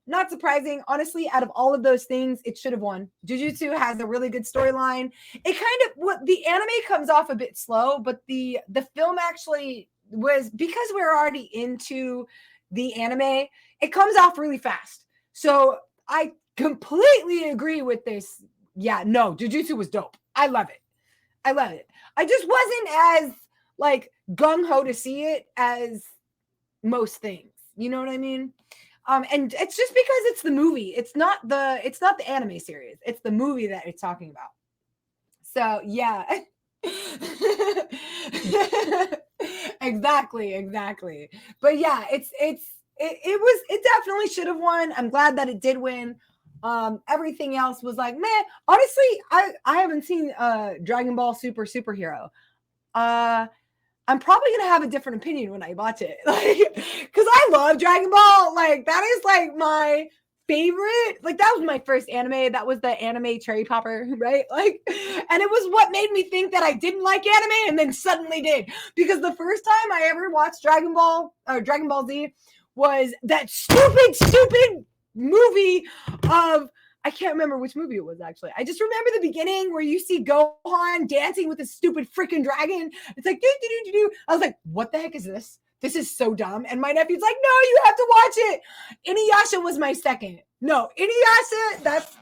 Not surprising. Honestly, out of all of those things, it should have won. Jujutsu has a really good storyline. It kind of, what the anime comes off a bit slow, but the film actually was, because we're already into the anime, it comes off really fast. So I completely agree with this. Yeah, no, Jujutsu was dope. I love it. I just wasn't as like gung-ho to see it as most things. You know what I mean? And it's just because it's the movie. It's not the anime series. It's the movie that it's talking about. So yeah. Exactly. But yeah, it definitely should have won. I'm glad that it did win. Everything else was like, man, honestly, I haven't seen Dragon Ball Superhero. I'm probably gonna have a different opinion when I watch it, like, because I love Dragon Ball. Like, that is like my favorite. Like, that was my first anime. That was the anime cherry popper, right? Like, and it was what made me think that I didn't like anime, and then suddenly did. Because the first time I ever watched Dragon Ball Z was that stupid movie of, I can't remember which movie it was, actually. I just remember the beginning where you see Gohan dancing with a stupid freaking dragon. It's like, do. I was like, what the heck is this? This is so dumb. And my nephew's like, no, you have to watch it. Inuyasha was my second. No, Inuyasha, that's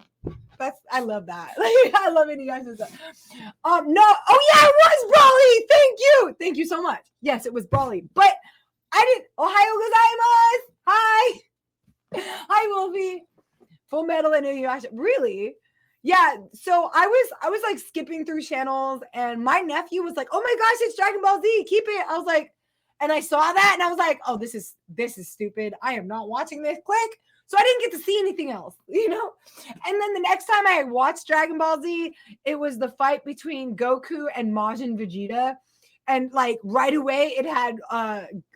I love that. Like, I love Inuyasha. No, oh yeah, it was Brawly. Thank you so much. Yes, it was Brawly. But I didn't. Ohayou gozaimasu. Hi, Wolfie. Full Metal and Inuyasha. Really? Yeah. So I was like skipping through channels, and my nephew was like, "Oh my gosh, it's Dragon Ball Z. Keep it." I was like, and I saw that, and I was like, "Oh, this is stupid. I am not watching this." Click. So I didn't get to see anything else, you know. And then the next time I watched Dragon Ball Z, it was the fight between Goku and Majin Vegeta, and like right away it had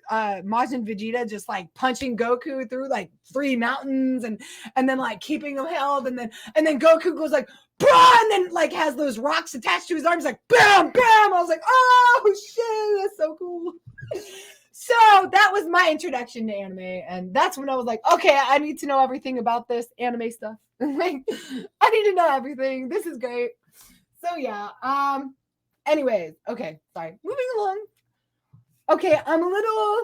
Majin Vegeta just like punching Goku through like 3 mountains and then like keeping him held, and then Goku goes like, "Bruh," and then like has those rocks attached to his arms, like bam, bam. I was like, oh shit, that's so cool. So that was my introduction to anime, and that's when I was like, okay, I need to know everything about this anime stuff. Like, I need to know everything. This is great. So yeah. Anyways, okay, sorry. Moving along. Okay, I'm a little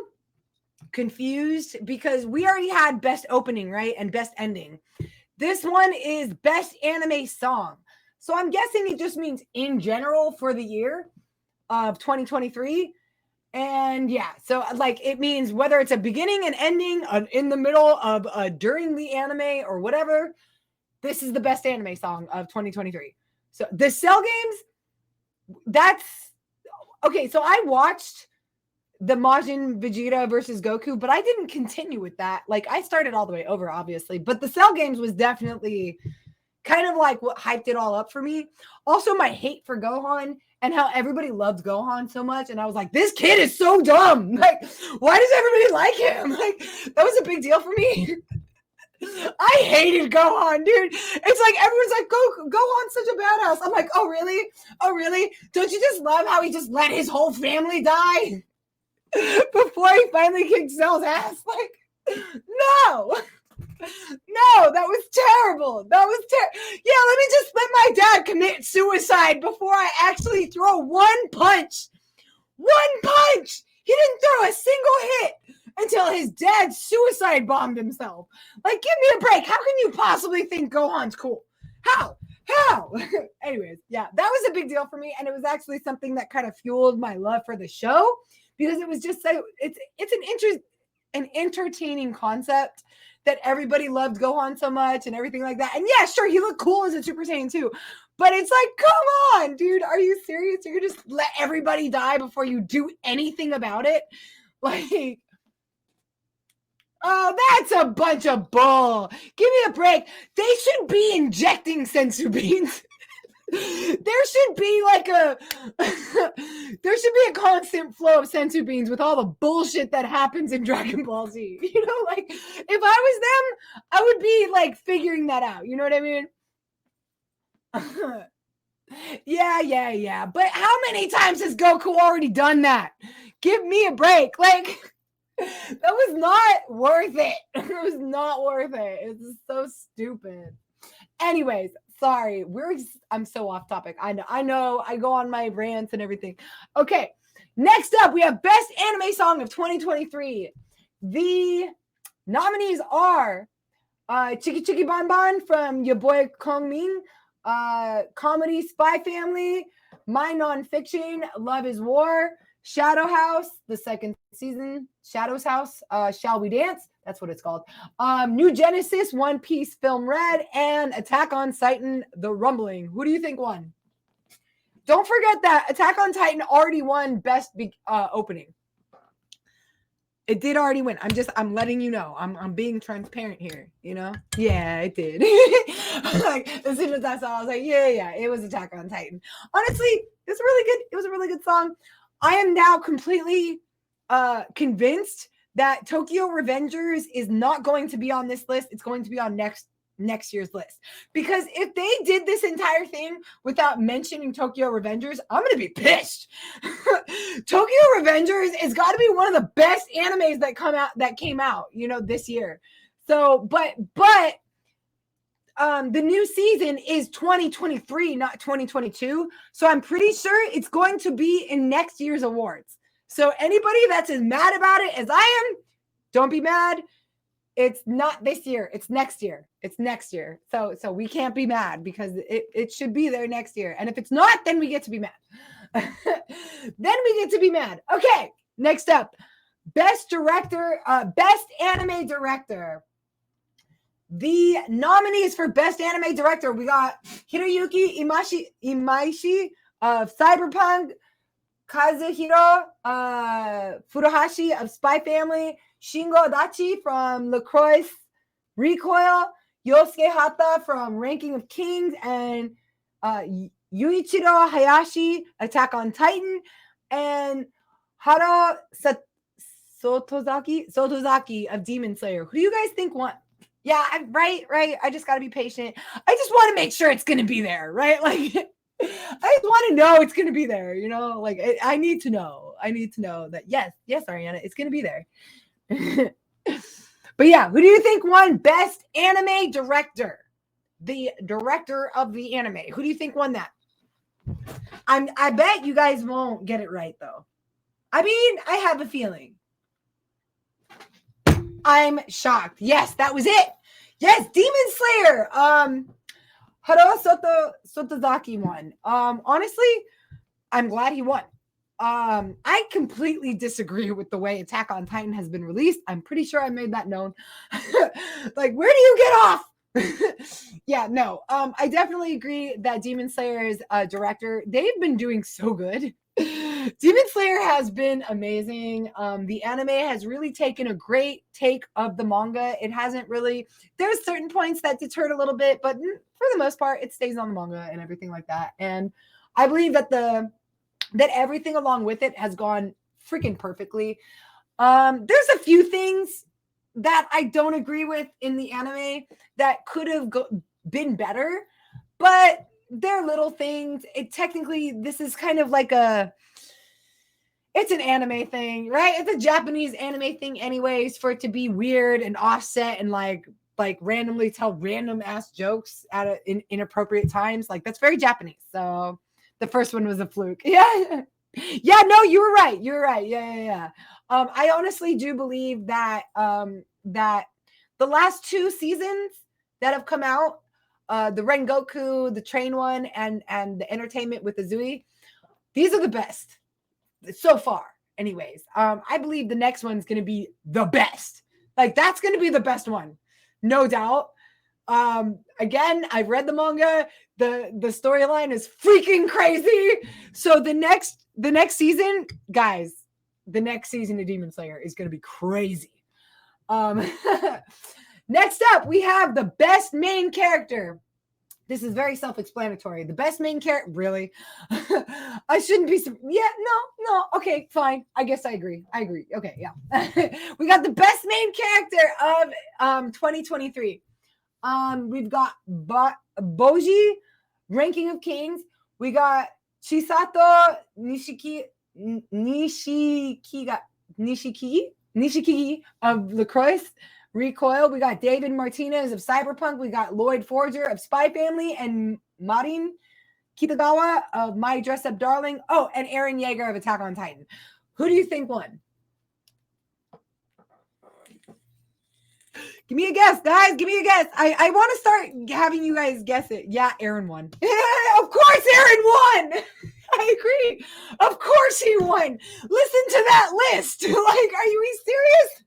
confused because we already had best opening, right? And best ending. This one is best anime song. So I'm guessing it just means in general for the year of 2023. And yeah, so like it means whether it's a beginning and ending, in the middle of during the anime or whatever, this is the best anime song of 2023. So the Cell Games, that's okay. So I watched the Majin Vegeta versus Goku, but I didn't continue with that. Like I started all the way over, obviously, but the Cell games was definitely kind of like what hyped it all up for me. Also, my hate for Gohan and how everybody loved Gohan so much. And I was like, this kid is so dumb. Like, why does everybody like him? Like, that was a big deal for me. I hated Gohan, dude. It's like everyone's like, Gohan's such a badass. I'm like, oh, really? Oh, really? Don't you just love how he just let his whole family die before he finally kicked Cell's ass? Like, no. No, that was terrible. That was terrible. Yeah, let me just let my dad commit suicide before I actually throw one punch. One punch. He didn't throw a single hit until his dad suicide bombed himself. Like, give me a break. How can you possibly think Gohan's cool? How? Anyways, yeah, that was a big deal for me, and it was actually something that kind of fueled my love for the show because it was just so it's an entertaining concept that everybody loved Gohan so much and everything like that. And yeah, sure, he looked cool as a Super Saiyan too. But it's like, come on, dude, are you serious? You're gonna just let everybody die before you do anything about it? Like, oh, that's a bunch of bull. Give me a break. They should be injecting sensu beans. There should be like there should be a constant flow of sensu beans with all the bullshit that happens in Dragon Ball Z. You know, like if I was them, I would be like figuring that out. You know what I mean? Yeah. But how many times has Goku already done that? Give me a break. Like that was not worth it. It was not worth it. It's so stupid. Anyways, sorry, I'm so off topic. I know. I go on my rants and everything. Okay, next up, we have Best Anime Song of 2023. The nominees are Chiki Chiki Bon Bon from your boy Kong Ming, Comedy Spy Family, My Nonfiction, Love is War, Shadow House, the second season, Shadow's House, Shall We Dance? That's what it's called. New Genesis, One Piece Film Red, and Attack on Titan, The Rumbling. Who do you think won? Don't forget that Attack on Titan already won Best Opening. It did already win. I'm letting you know. I'm being transparent here, you know? Yeah, it did. Like, as soon as I saw it, I was like, yeah, it was Attack on Titan. Honestly, it's really good. It was a really good song. I am now completely convinced that Tokyo Revengers is not going to be on this list. It's going to be on next year's list. Because if they did this entire thing without mentioning Tokyo Revengers, I'm going to be pissed. Tokyo Revengers has got to be one of the best animes that came out, you know, this year. So, but the new season is 2023, not 2022. So I'm pretty sure it's going to be in next year's awards. So anybody that's as mad about it as I am, don't be mad. It's not this year. It's next year. It's next year. So we can't be mad because it should be there next year. And if it's not, then we get to be mad. Then we get to be mad. Okay, next up. Best director, best anime director. The nominees for Best Anime Director, we got Hiroyuki Imaishi of Cyberpunk, Kazuhiro Furuhashi of Spy Family, Shingo Adachi from LaCroix Recoil, Yosuke Hata from Ranking of Kings, and Yuichiro Hayashi, Attack on Titan, and Hara Sotozaki of Demon Slayer. Who do you guys think won? Yeah, right. I just got to be patient. I just want to make sure it's going to be there, right? Like, I just want to know it's going to be there, you know? Like, I need to know. I need to know that, yes, Arianna, it's going to be there. But yeah, who do you think won Best Anime Director? The director of the anime. Who do you think won that? I bet you guys won't get it right, though. I mean, I have a feeling. I'm shocked. Yes, that was it. Yes, Demon Slayer. Haro Sotozaki won. Honestly, I'm glad he won. I completely disagree with the way Attack on Titan has been released. I'm pretty sure I made that known. Like, where do you get off Yeah, no. I definitely agree that Demon Slayer's director, they've been doing so good. Demon Slayer has been amazing. The anime has really taken a great take of the manga. It hasn't really, there's certain points that deterred a little bit, but for the most part, it stays on the manga and everything like that. And I believe that that everything along with it has gone freaking perfectly. There's a few things that I don't agree with in the anime that could have been better, but they're little things. This is kind of like it's an anime thing, right? It's a Japanese anime thing anyways, for it to be weird and offset and like randomly tell random ass jokes at inappropriate times. Like that's very Japanese. So the first one was a fluke. Yeah. Yeah, no, you were right. You're right. Yeah. I honestly do believe that that the last 2 seasons that have come out, the Rengoku, the train one, and the entertainment with Azui, these are the best so far. Anyways, I believe the next one's gonna be the best. Like that's gonna be the best one, no doubt. Again, I've read the manga. The storyline is freaking crazy. So the next season, guys, the next season of Demon Slayer is going to be crazy. Next up, we have the best main character. This is very self-explanatory. The best main character, really? I shouldn't be. Yeah, no. Okay, fine. I guess I agree. Okay, yeah. We got the best main character of 2023. We've got Boji, Ranking of Kings. We got Chisato Nishiki of Lacroix, Recoil. We got David Martinez of Cyberpunk. We got Lloyd Forger of Spy Family, and Marin Kitagawa of My Dress Up Darling. Oh, and Eren Yeager of Attack on Titan. Who do you think won? Give me a guess, guys. Give me a guess. I want to start having you guys guess it. Yeah, Aaron won. Of course, Aaron won. I agree. Of course he won. Listen to that list. Like, are you serious?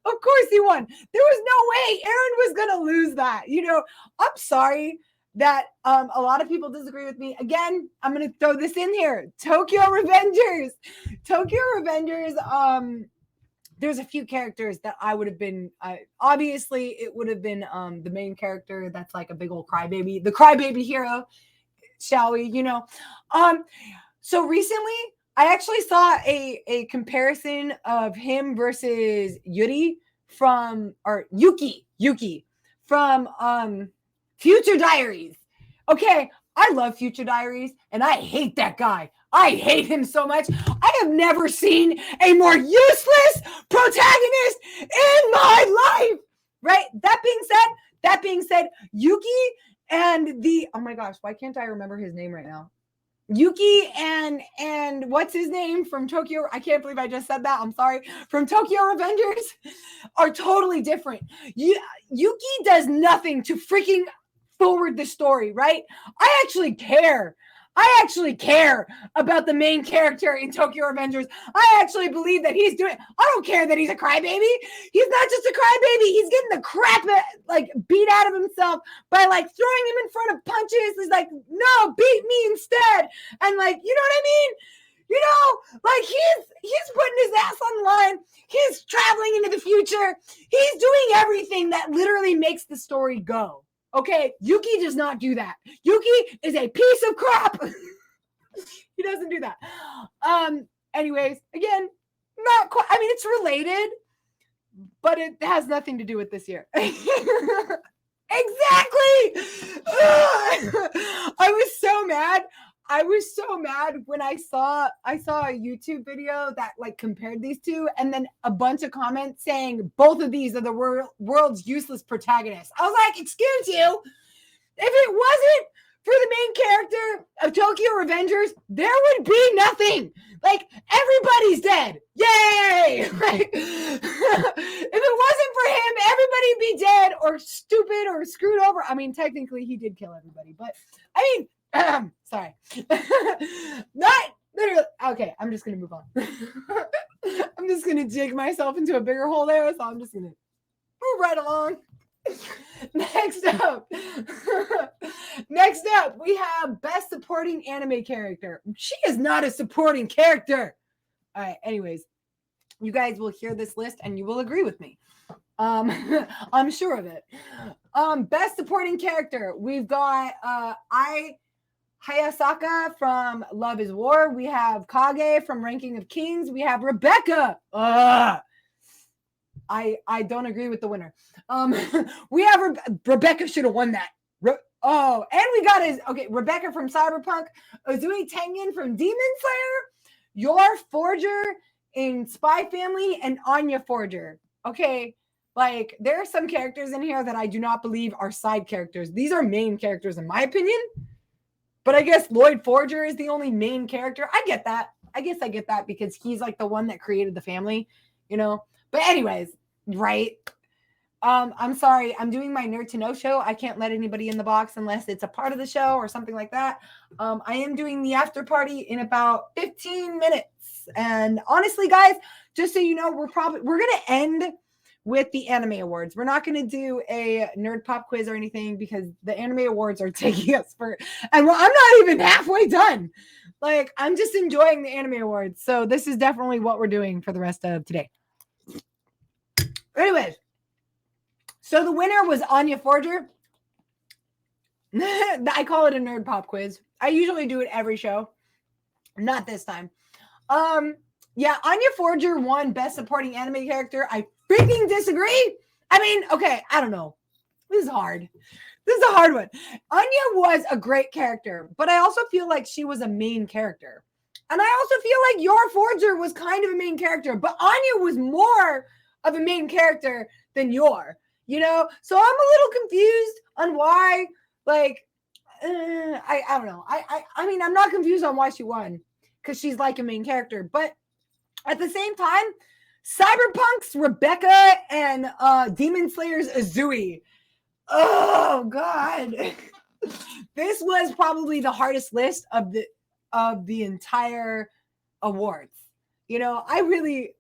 Of course he won. There was no way Aaron was going to lose that. You know, I'm sorry that a lot of people disagree with me. Again, I'm going to throw this in here. Tokyo Revengers. There's a few characters that I would have been, obviously it would have been the main character that's like a big old crybaby, the crybaby hero, shall we, you know. So recently I actually saw a comparison of him versus Yuki from Future Diaries. Okay, I love Future Diaries and I hate that guy. I hate him so much. I have never seen a more useless protagonist in my life. Right? That being said, Yuki and oh my gosh, why can't I remember his name right now? Yuki and what's his name from Tokyo? I can't believe I just said that. I'm sorry. From Tokyo Revengers are totally different. Yuki does nothing to freaking forward the story, right? I actually care about the main character in Tokyo Revengers. I actually believe that I don't care that he's a crybaby. He's not just a crybaby. He's getting the crap beat out of himself by throwing him in front of punches. He's like, no, beat me instead. And you know what I mean? You know, he's putting his ass on the line. He's traveling into the future. He's doing everything that literally makes the story go. Okay, Yuki does not do that. Yuki is a piece of crap. He doesn't do that. Anyways, again, not quite. I mean, it's related, but it has nothing to do with this year. Exactly. I was so mad when I saw a YouTube video that compared these two, and then a bunch of comments saying both of these are the world's useless protagonists. I was like, excuse you, if it wasn't for the main character of Tokyo Revengers, there would be nothing. Everybody's dead. Yay! If it wasn't for him, everybody'd be dead or stupid or screwed over. I mean, technically he did kill everybody, but I mean, sorry. Not literally. Okay, I'm just gonna move on. I'm just gonna dig myself into a bigger hole there, so I'm just gonna move right along. Next up, next up, we have best supporting anime character. She is not a supporting character. All right. Anyways, you guys will hear this list and you will agree with me. I'm sure of it. Best supporting character. We've got Hayasaka from Love is War. We have Kage from Ranking of Kings. We have Rebecca. I don't agree with the winner. We have Rebecca should have won that. And we got Rebecca from Cyberpunk, Uzui Tengen from Demon Slayer, Your Forger in Spy Family, and Anya Forger. Okay, like there are some characters in here that I do not believe are side characters. These are main characters in my opinion. But I guess Lloyd Forger is the only main character. I get that. I guess I get that because he's like the one that created the family, you know. But anyways, right? I'm sorry. I'm doing my Nerd2Know show. I can't let anybody in the box unless it's a part of the show or something like that. I am doing the after party in about 15 minutes. And honestly, guys, just so you know, we're going to end with the anime awards. We're not going to do a nerd pop quiz or anything because the anime awards are taking us I'm not even halfway done. Like, I'm just enjoying the anime awards. So this is definitely what we're doing for the rest of today. Anyways, so the winner was Anya Forger. I call it a nerd pop quiz. I usually do it every show. Not this time. Yeah, Anya Forger won Best Supporting Anime Character. I freaking disagree. I mean, okay, I don't know. This is hard. This is a hard one. Anya was a great character, but I also feel like she was a main character. And I also feel like Your Forger was kind of a main character, but Anya was more of a main character than Your, you know? So I'm a little confused on why, like, I don't know. I mean, I'm not confused on why she won because she's like a main character, but at the same time, Cyberpunk's Rebecca and Demon Slayer's Uzui. Oh God. This was probably the hardest list of the entire awards. You know, I really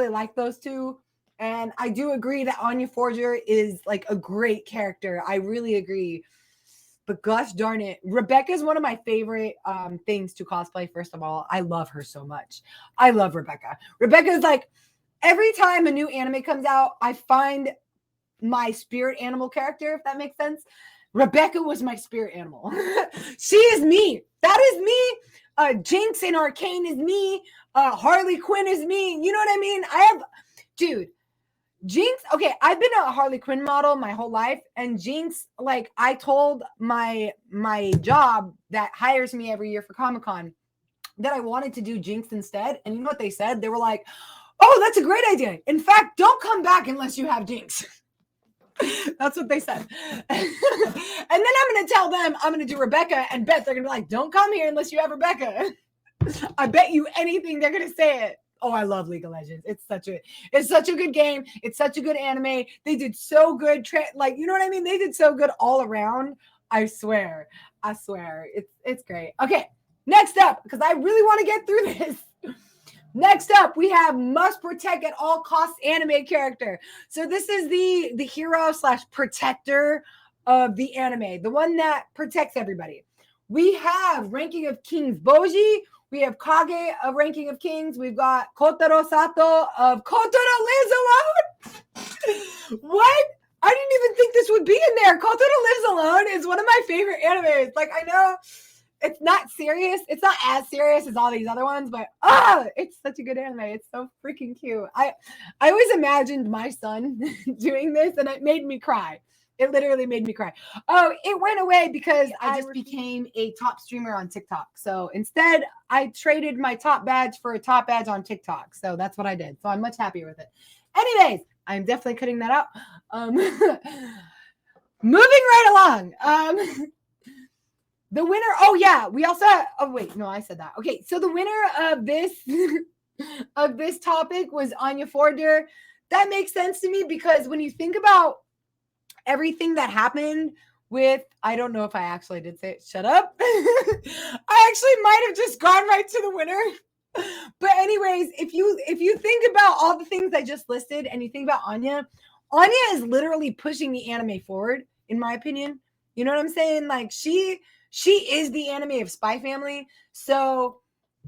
like those two. And I do agree that Anya Forger is like a great character. I really agree. But gosh darn it, Rebecca is one of my favorite things to cosplay. First of all, I love her so much. I love Rebecca. Rebecca is like, every time a new anime comes out, I find my spirit animal character, if that makes sense. Rebecca was my spirit animal. She is me. That is me. Jinx in Arcane is me. Harley Quinn is me. You know what I mean? Dude, Jinx, okay, I've been a Harley Quinn model my whole life, and Jinx, like, I told my job that hires me every year for Comic-Con that I wanted to do Jinx instead, and you know what they said? They were like, oh, that's a great idea. In fact, don't come back unless you have Jinx. That's what they said. And then I'm going to tell them I'm going to do Rebecca, and bet they're going to be like, don't come here unless you have Rebecca. I bet you anything they're going to say it. Oh, I love League of Legends. It's such a good game. It's such a good anime. They did so good. Like, you know what I mean? They did so good all around. I swear. It's great. Okay. Next up, because I really want to get through this. Next up, we have must protect at all costs anime character. So this is the hero / protector of the anime, the one that protects everybody. We have Ranking of Kings Boji. We have Kage of Ranking of Kings. We've got Kotaro Sato of Kotaro Lives Alone. What? I didn't even think this would be in there. Kotaro Lives Alone is one of my favorite animes. Like, I know it's not serious. It's not as serious as all these other ones, but it's such a good anime. It's so freaking cute. I always imagined my son doing this, and it made me cry. It literally made me cry. Oh, it went away because I just became a top streamer on TikTok. So instead, I traded my top badge for a top badge on TikTok. So that's what I did. So I'm much happier with it. Anyways, I'm definitely cutting that out. Moving right along. The winner. Oh yeah, we also. Oh wait, no, I said that. Okay, so the winner of this topic was Anya Forger. That makes sense to me because when you think about everything that happened with, I don't know if I actually did say it. Shut up. I actually might have just gone right to the winner. But anyways, if you think about all the things I just listed and you think about Anya Anya is literally pushing the anime forward, in my opinion. You know what I'm saying? Like she is the anime of Spy Family. So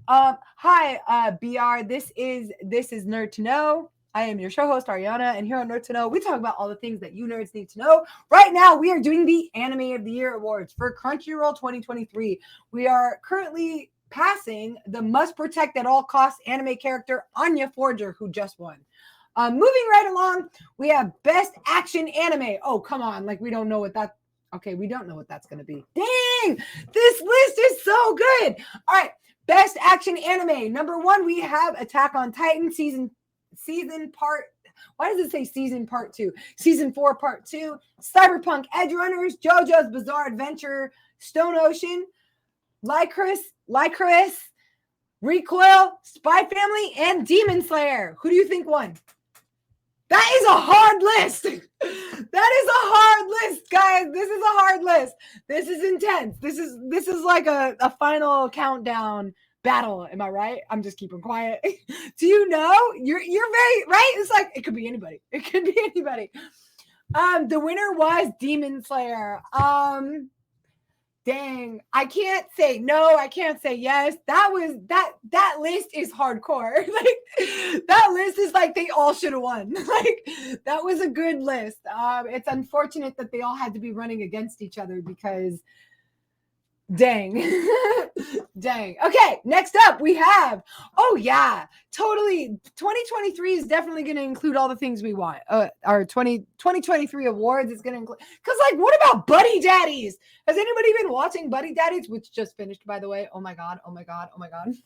hi, BR. This is Nerd2Know. I am your show host, Arianna, and here on Nerd2Know, we talk about all the things that you nerds need to know. Right now, we are doing the Anime of the Year Awards for Crunchyroll 2023. We are currently passing the must protect at all costs anime character Anya Forger, who just won. Moving right along, we have Best Action Anime. Oh, come on. Like, we don't know what that... Okay, we don't know what that's going to be. Dang! This list is so good! All right. Best Action Anime. Number 1, we have Attack on Titan season part. Why does it say season part 2? Season 4 part 2. Cyberpunk Edge Runners, JoJo's Bizarre Adventure, Stone Ocean, Lycris, Recoil, Spy Family, and Demon Slayer. Who do you think won? That is a hard list. That is a hard list, guys. This is a hard list. This is intense. This is like a final countdown battle. Am I right? I'm just keeping quiet. Do you know? You're very right. It's like it could be anybody. It could be anybody. The winner was Demon Slayer. Dang, I can't say no, I can't say yes. That list is hardcore. Like that list is like they all should have won. Like that was a good list. It's unfortunate that they all had to be running against each other because dang. Dang. Okay, next up we have, oh yeah, totally. 2023 is definitely going to include all the things we want. Our 2023 awards is going to include, because like, what about Buddy Daddies? Has anybody been watching Buddy Daddies, which just finished, by the way? Oh my God. Buddy Daddies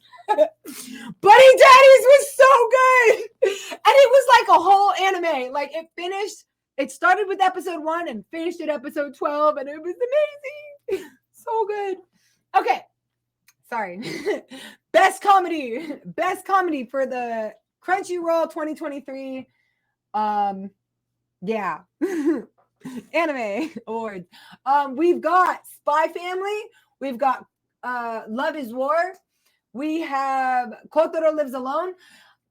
was so good. And it was like a whole anime. Like it finished, it started with episode 1 and finished at episode 12, and it was amazing. So good. Okay. Sorry. Best comedy for the Crunchyroll 2023. Yeah. Anime awards. We've got Spy Family. We've got Love is War. We have Kotaro Lives Alone.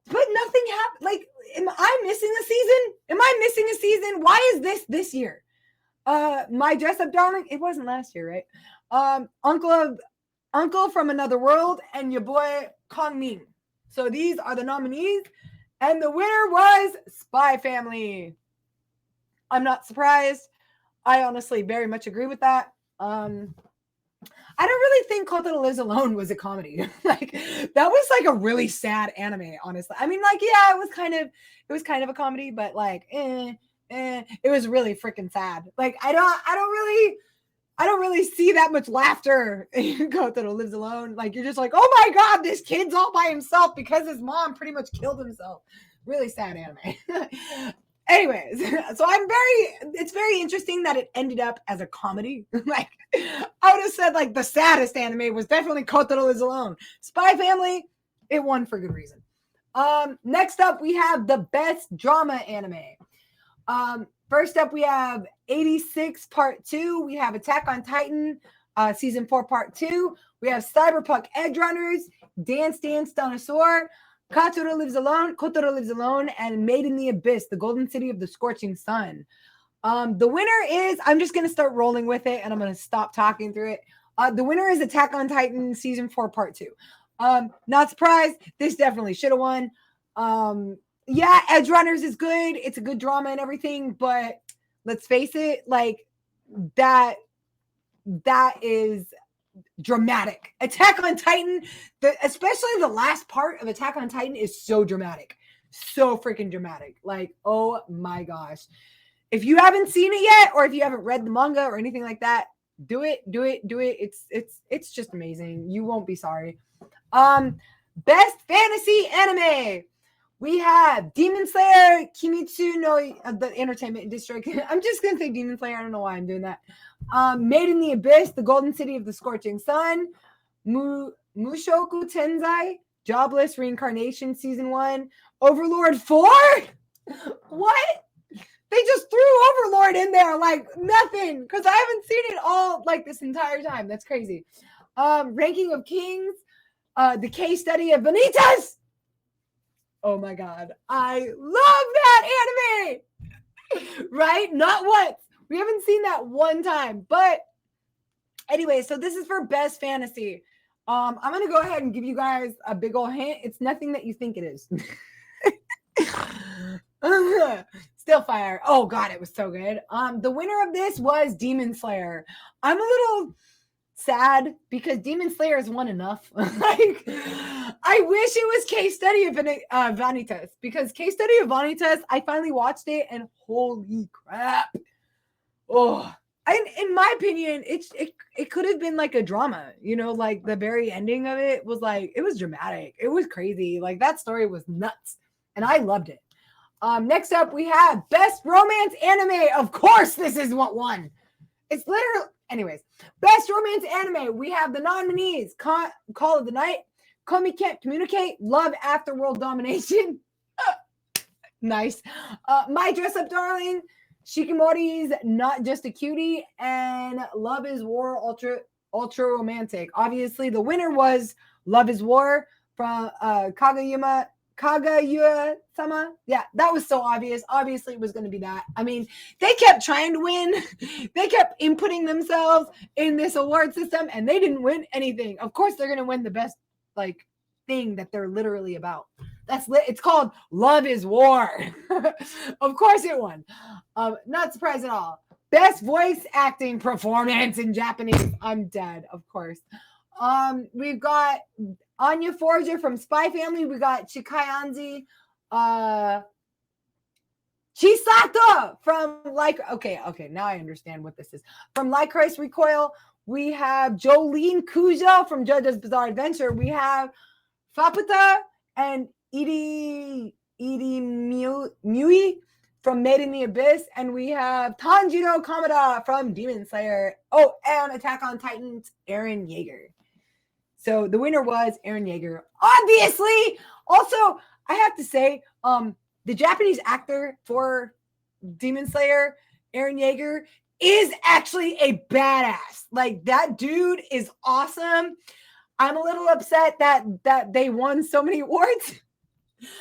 But nothing happened. Like, am I missing a season? Why is this year? My Dress Up Darling. It wasn't last year, right? Uncle from Another World, and your boy Kong Min. So these are the nominees, and the winner was Spy Family. I'm not surprised. I honestly very much agree with that. I don't really think Kotaro Lives Alone was a comedy. Like that was like a really sad anime, honestly. I mean, like, yeah, it was kind of a comedy, but like, it was really freaking sad. Like, I don't really see that much laughter in Kotaro Lives Alone. Like, you're just like, oh my God, this kid's all by himself because his mom pretty much killed himself. Really sad anime. Anyways, so it's very interesting that it ended up as a comedy. Like, I would have said like the saddest anime was definitely Kotaro Lives Alone. Spy Family, it won for good reason. Next up, we have the best drama anime. First up, we have 86 Part 2. We have Attack on Titan, Season 4 Part 2. We have Cyberpunk Edge Runners, Dance Dance Dinosaur, Kotaro Lives Alone, and Made in the Abyss, the Golden City of the Scorching Sun. The winner is, I'm just going to start rolling with it, and I'm going to stop talking through it. The winner is Attack on Titan, Season 4 Part 2. Not surprised. This definitely should have won. Yeah, Edge Runners is good. It's a good drama and everything, but let's face it, like that is dramatic. Attack on Titan, especially the last part of Attack on Titan is so dramatic. So freaking dramatic. Like, oh my gosh. If you haven't seen it yet, or if you haven't read the manga or anything like that, do it. It's just amazing. You won't be sorry. Best fantasy anime. We have Demon Slayer, Kimetsu no the Entertainment District. I'm just going to say Demon Slayer. I don't know why I'm doing that. Made in the Abyss, the Golden City of the Scorching Sun. Mushoku Tensei, Jobless Reincarnation Season 1. Overlord 4? What? They just threw Overlord in there like nothing because I haven't seen it all like this entire time. That's crazy. Ranking of Kings, the case study of Vanitas. Oh my God. I love that anime. Right? Not once. We haven't seen that one time. But anyway, so this is for best fantasy. I'm gonna go ahead and give you guys a big old hint. It's nothing that you think it is. Still fire. Oh god, it was so good. The winner of this was Demon Slayer. I'm a little sad because Demon Slayer has won enough. Like, I wish it was Case Study of Vanitas, because Case Study of Vanitas, I finally watched it and holy crap. Oh, in my opinion, it could have been like a drama, you know, like the very ending of it was like, it was dramatic. It was crazy. Like that story was nuts and I loved it. Next up, we have Best Romance Anime. Of course, this is what won. It's literally, anyways, Best Romance Anime. We have the nominees: Call of the Night, Komi Can't Communicate, Love After World Domination. Nice. My Dress Up Darling, Shikimori's Not Just a Cutie, and Love is War Ultra Romantic. Obviously, the winner was Love is War from Kaguya-sama. Yeah, that was so obvious. Obviously, it was going to be that. I mean, they kept trying to win. They kept inputting themselves in this award system, and they didn't win anything. Of course, they're going to win the best, like, thing that they're literally about. It's called Love is War. Of course it won. Not surprised at all. Best voice acting performance in Japanese. I'm dead, of course. We've got Anya Forger from Spy Family. We got Chikayanzi Chisato from okay, now I understand what this is. From Licorice Recoil. We have Jolene Cujo from JoJo's Bizarre Adventure. We have Faputa and Edie Mui from Made in the Abyss. And we have Tanjiro Kamada from Demon Slayer. Oh, and Attack on Titan's Eren Yeager. So the winner was Eren Yeager. Obviously, also, I have to say, the Japanese actor for Demon Slayer, Eren Yeager, is actually a badass. Like, that dude is awesome. I'm a little upset that they won so many awards.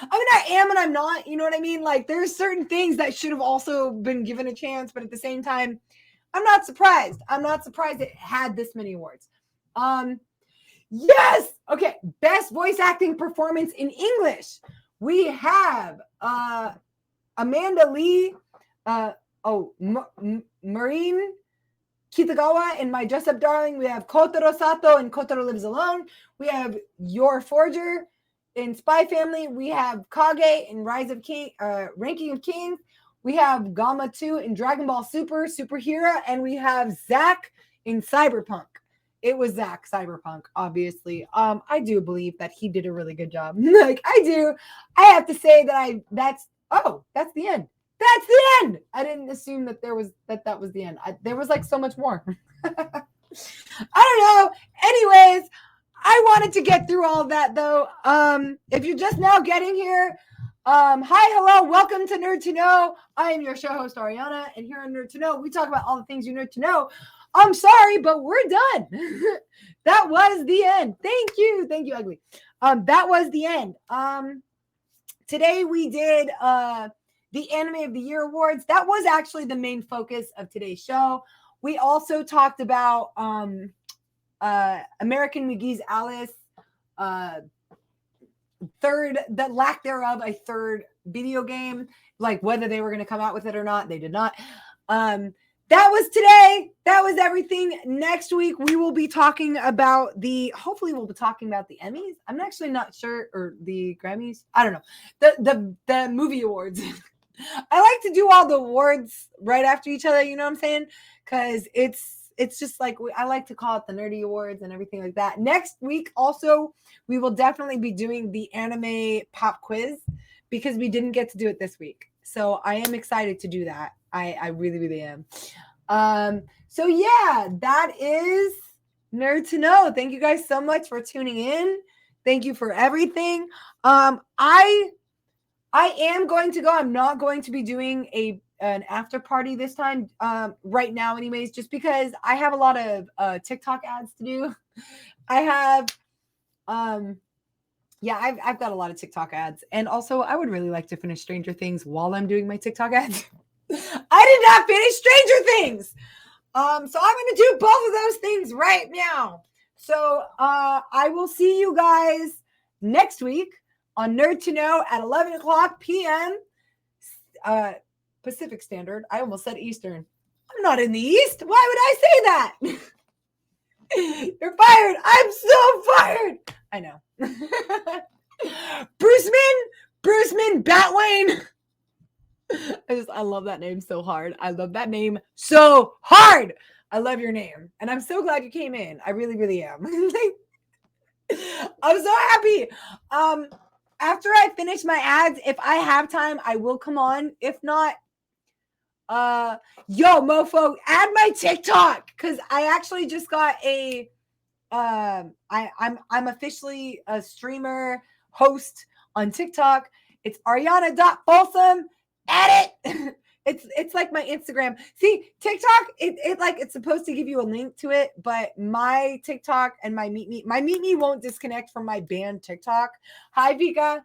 I mean, I am and I'm not. You know what I mean? Like, there's certain things that should have also been given a chance, but at the same time, I'm not surprised. I'm not surprised it had this many awards. Yes. Okay. Best voice acting performance in English. We have Amanda Lee, Marine Kitagawa in My Dress Up Darling. We have Kotaro Sato in Kotaro Lives Alone. We have Your Forger in Spy Family. We have Kage in Ranking of Kings. We have Gamma 2 in Dragon Ball Superhero. And we have Zack in Cyberpunk. It was Zack Cyberpunk, obviously. I do believe that he did a really good job. Like, I do. I have to say that's the end. That's the end. I didn't assume that that was the end. There was like so much more. I don't know. Anyways, I wanted to get through all of that though. If you're just now getting here, hi, hello, welcome to Nerd2Know. I am your show host, Arianna, and here on Nerd2Know, we talk about all the things you need to know. I'm sorry, but we're done. That was the end. Thank you, Ugly. That was the end. Today we did the Anime of the Year Awards. That was actually the main focus of today's show. We also talked about American McGee's Alice, the lack thereof, a third video game, like whether they were going to come out with it or not. They did not. That was today. That was everything. Next week, we will be talking about hopefully we'll be talking about the Emmys. I'm actually not sure, or the Grammys. I don't know. The movie awards. I like to do all the awards right after each other. You know what I'm saying? Because it's just like, I like to call it the nerdy awards and everything like that. Next week, also, we will definitely be doing the anime pop quiz because we didn't get to do it this week. So I am excited to do that. I really, really am. So yeah, that is Nerd2Know. Thank you guys so much for tuning in. Thank you for everything. I am going to go. I'm not going to be doing an after party this time, right now anyways, just because I have a lot of TikTok ads to do. I have I've got a lot of TikTok ads, and also I would really like to finish Stranger Things while I'm doing my TikTok ads. I did not finish Stranger Things. So I'm gonna do both of those things right now. So I will see you guys next week on Nerd to Know at 11 o'clock p.m. Pacific Standard. I almost said Eastern. I'm not in the East. Why would I say that? You're fired. I'm so fired. I know. Bruceman Batwayne. I love that name so hard. I love that name so hard. I love your name. And I'm so glad you came in. I really, really am. I'm so happy. After I finish my ads, if I have time, I will come on. If not, yo, mofo, add my TikTok because I actually just got a I'm officially a streamer host on TikTok. It's Arianna.Folsom. Add it. It's like my Instagram. See, TikTok, it's supposed to give you a link to it, but my TikTok and my Meet Me won't disconnect from my band TikTok. Hi, Vika.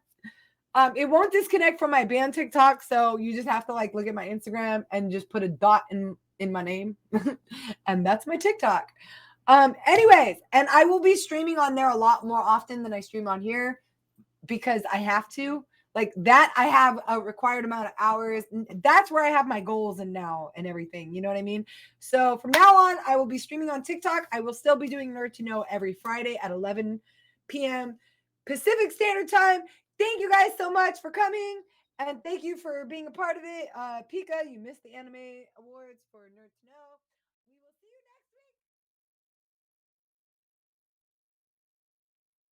It won't disconnect from my band TikTok, so you just have to like look at my Instagram and just put a dot in my name, and that's my TikTok. Anyways, and I will be streaming on there a lot more often than I stream on here because I have to. Like that, I have a required amount of hours. That's where I have my goals and now and everything. You know what I mean? So from now on, I will be streaming on TikTok. I will still be doing Nerd to Know every Friday at 11 p.m. Pacific Standard Time. Thank you guys so much for coming. And thank you for being a part of it. Pika, you missed the anime awards for Nerd to Know.